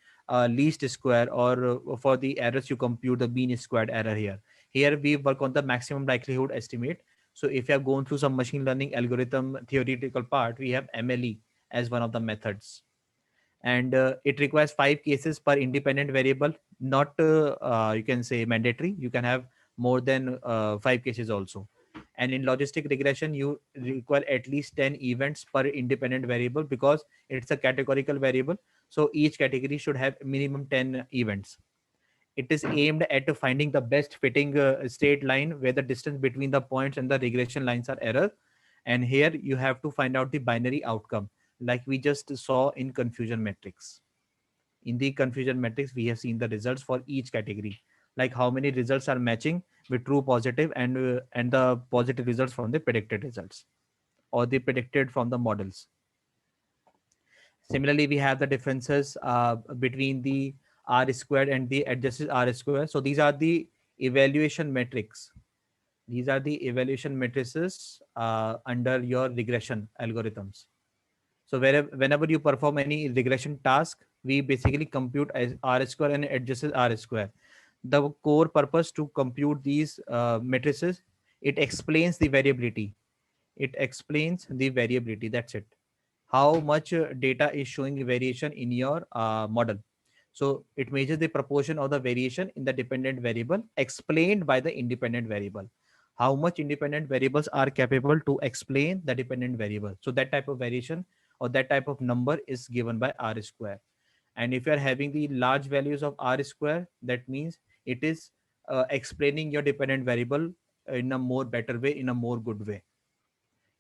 least square, or for the errors you compute the mean squared error. Here we work on the maximum likelihood estimate. So if you have gone through some machine learning algorithm theoretical part, we have MLE as one of the methods, and it requires 5 cases per independent variable. Not you can say mandatory, you can have more than 5 cases also. And in logistic regression, you require at least 10 events per independent variable, because it's a categorical variable, so each category should have minimum 10 events. It is aimed at finding the best fitting straight line where the distance between the points and the regression lines are error. And here you have to find out the binary outcome, like we just saw in confusion matrix. In the confusion matrix, we have seen the results for each category, like how many results are matching with true positive, and the positive results from the predicted results, or the predicted from the models. Similarly, we have the differences between the R squared and the adjusted R squared. So these are the evaluation metrics. These are the evaluation matrices under your regression algorithms. So whenever you perform any regression task, we basically compute as R square and adjusted R square. The core purpose to compute these matrices, it explains the variability. It explains the variability. That's it. How much data is showing variation in your model. So it measures the proportion of the variation in the dependent variable explained by the independent variable. How much independent variables are capable to explain the dependent variable. So that type of variation or that type of number is given by R square. And if you are having the large values of R square, that means it is explaining your dependent variable in a more better way, in a more good way.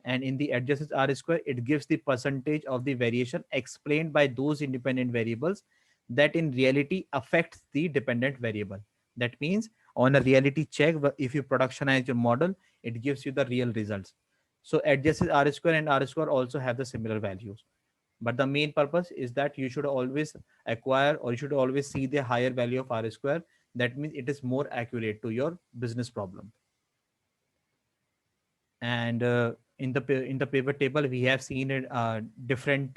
And in the adjusted R square, it gives the percentage of the variation explained by those independent variables that in reality affects the dependent variable. That means on a reality check, if you productionize your model, it gives you the real results. So adjusted R square and R square also have the similar values. But the main purpose is that you should always acquire, or you should always see the higher value of R square. That means it is more accurate to your business problem. And in the pivot table, we have seen it different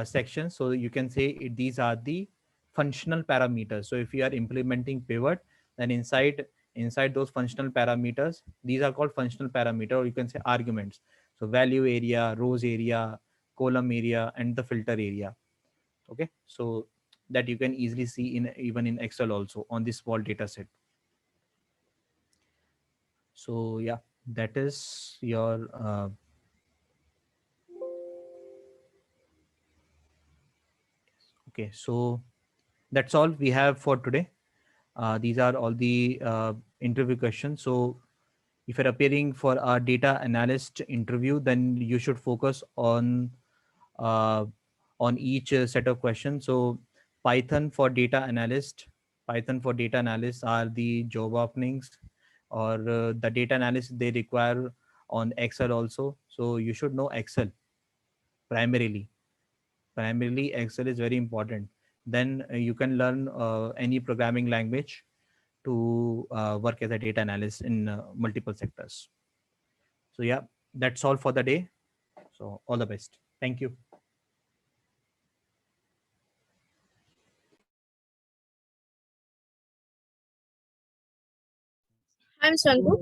sections. So you can say these are the functional parameters. So if you are implementing pivot, then inside those functional parameters, these are called functional parameter, or you can say arguments. So value area, rows area, column area, and the filter area. Okay, so that you can easily see in even in Excel also on this small data set. So yeah, that is your okay. So that's all we have for today. These are all the interview questions. So if you're appearing for a data analyst interview, then you should focus uh, on each set of questions. So Python for data analyst, Python for data analysts are the job openings, or the data analyst they require on Excel also. So you should know Excel primarily. Primarily, Excel is very important. Then you can learn any programming language to work as a data analyst in multiple sectors. So yeah, that's all for the day. So all the best. Thank you. I'm Sangu.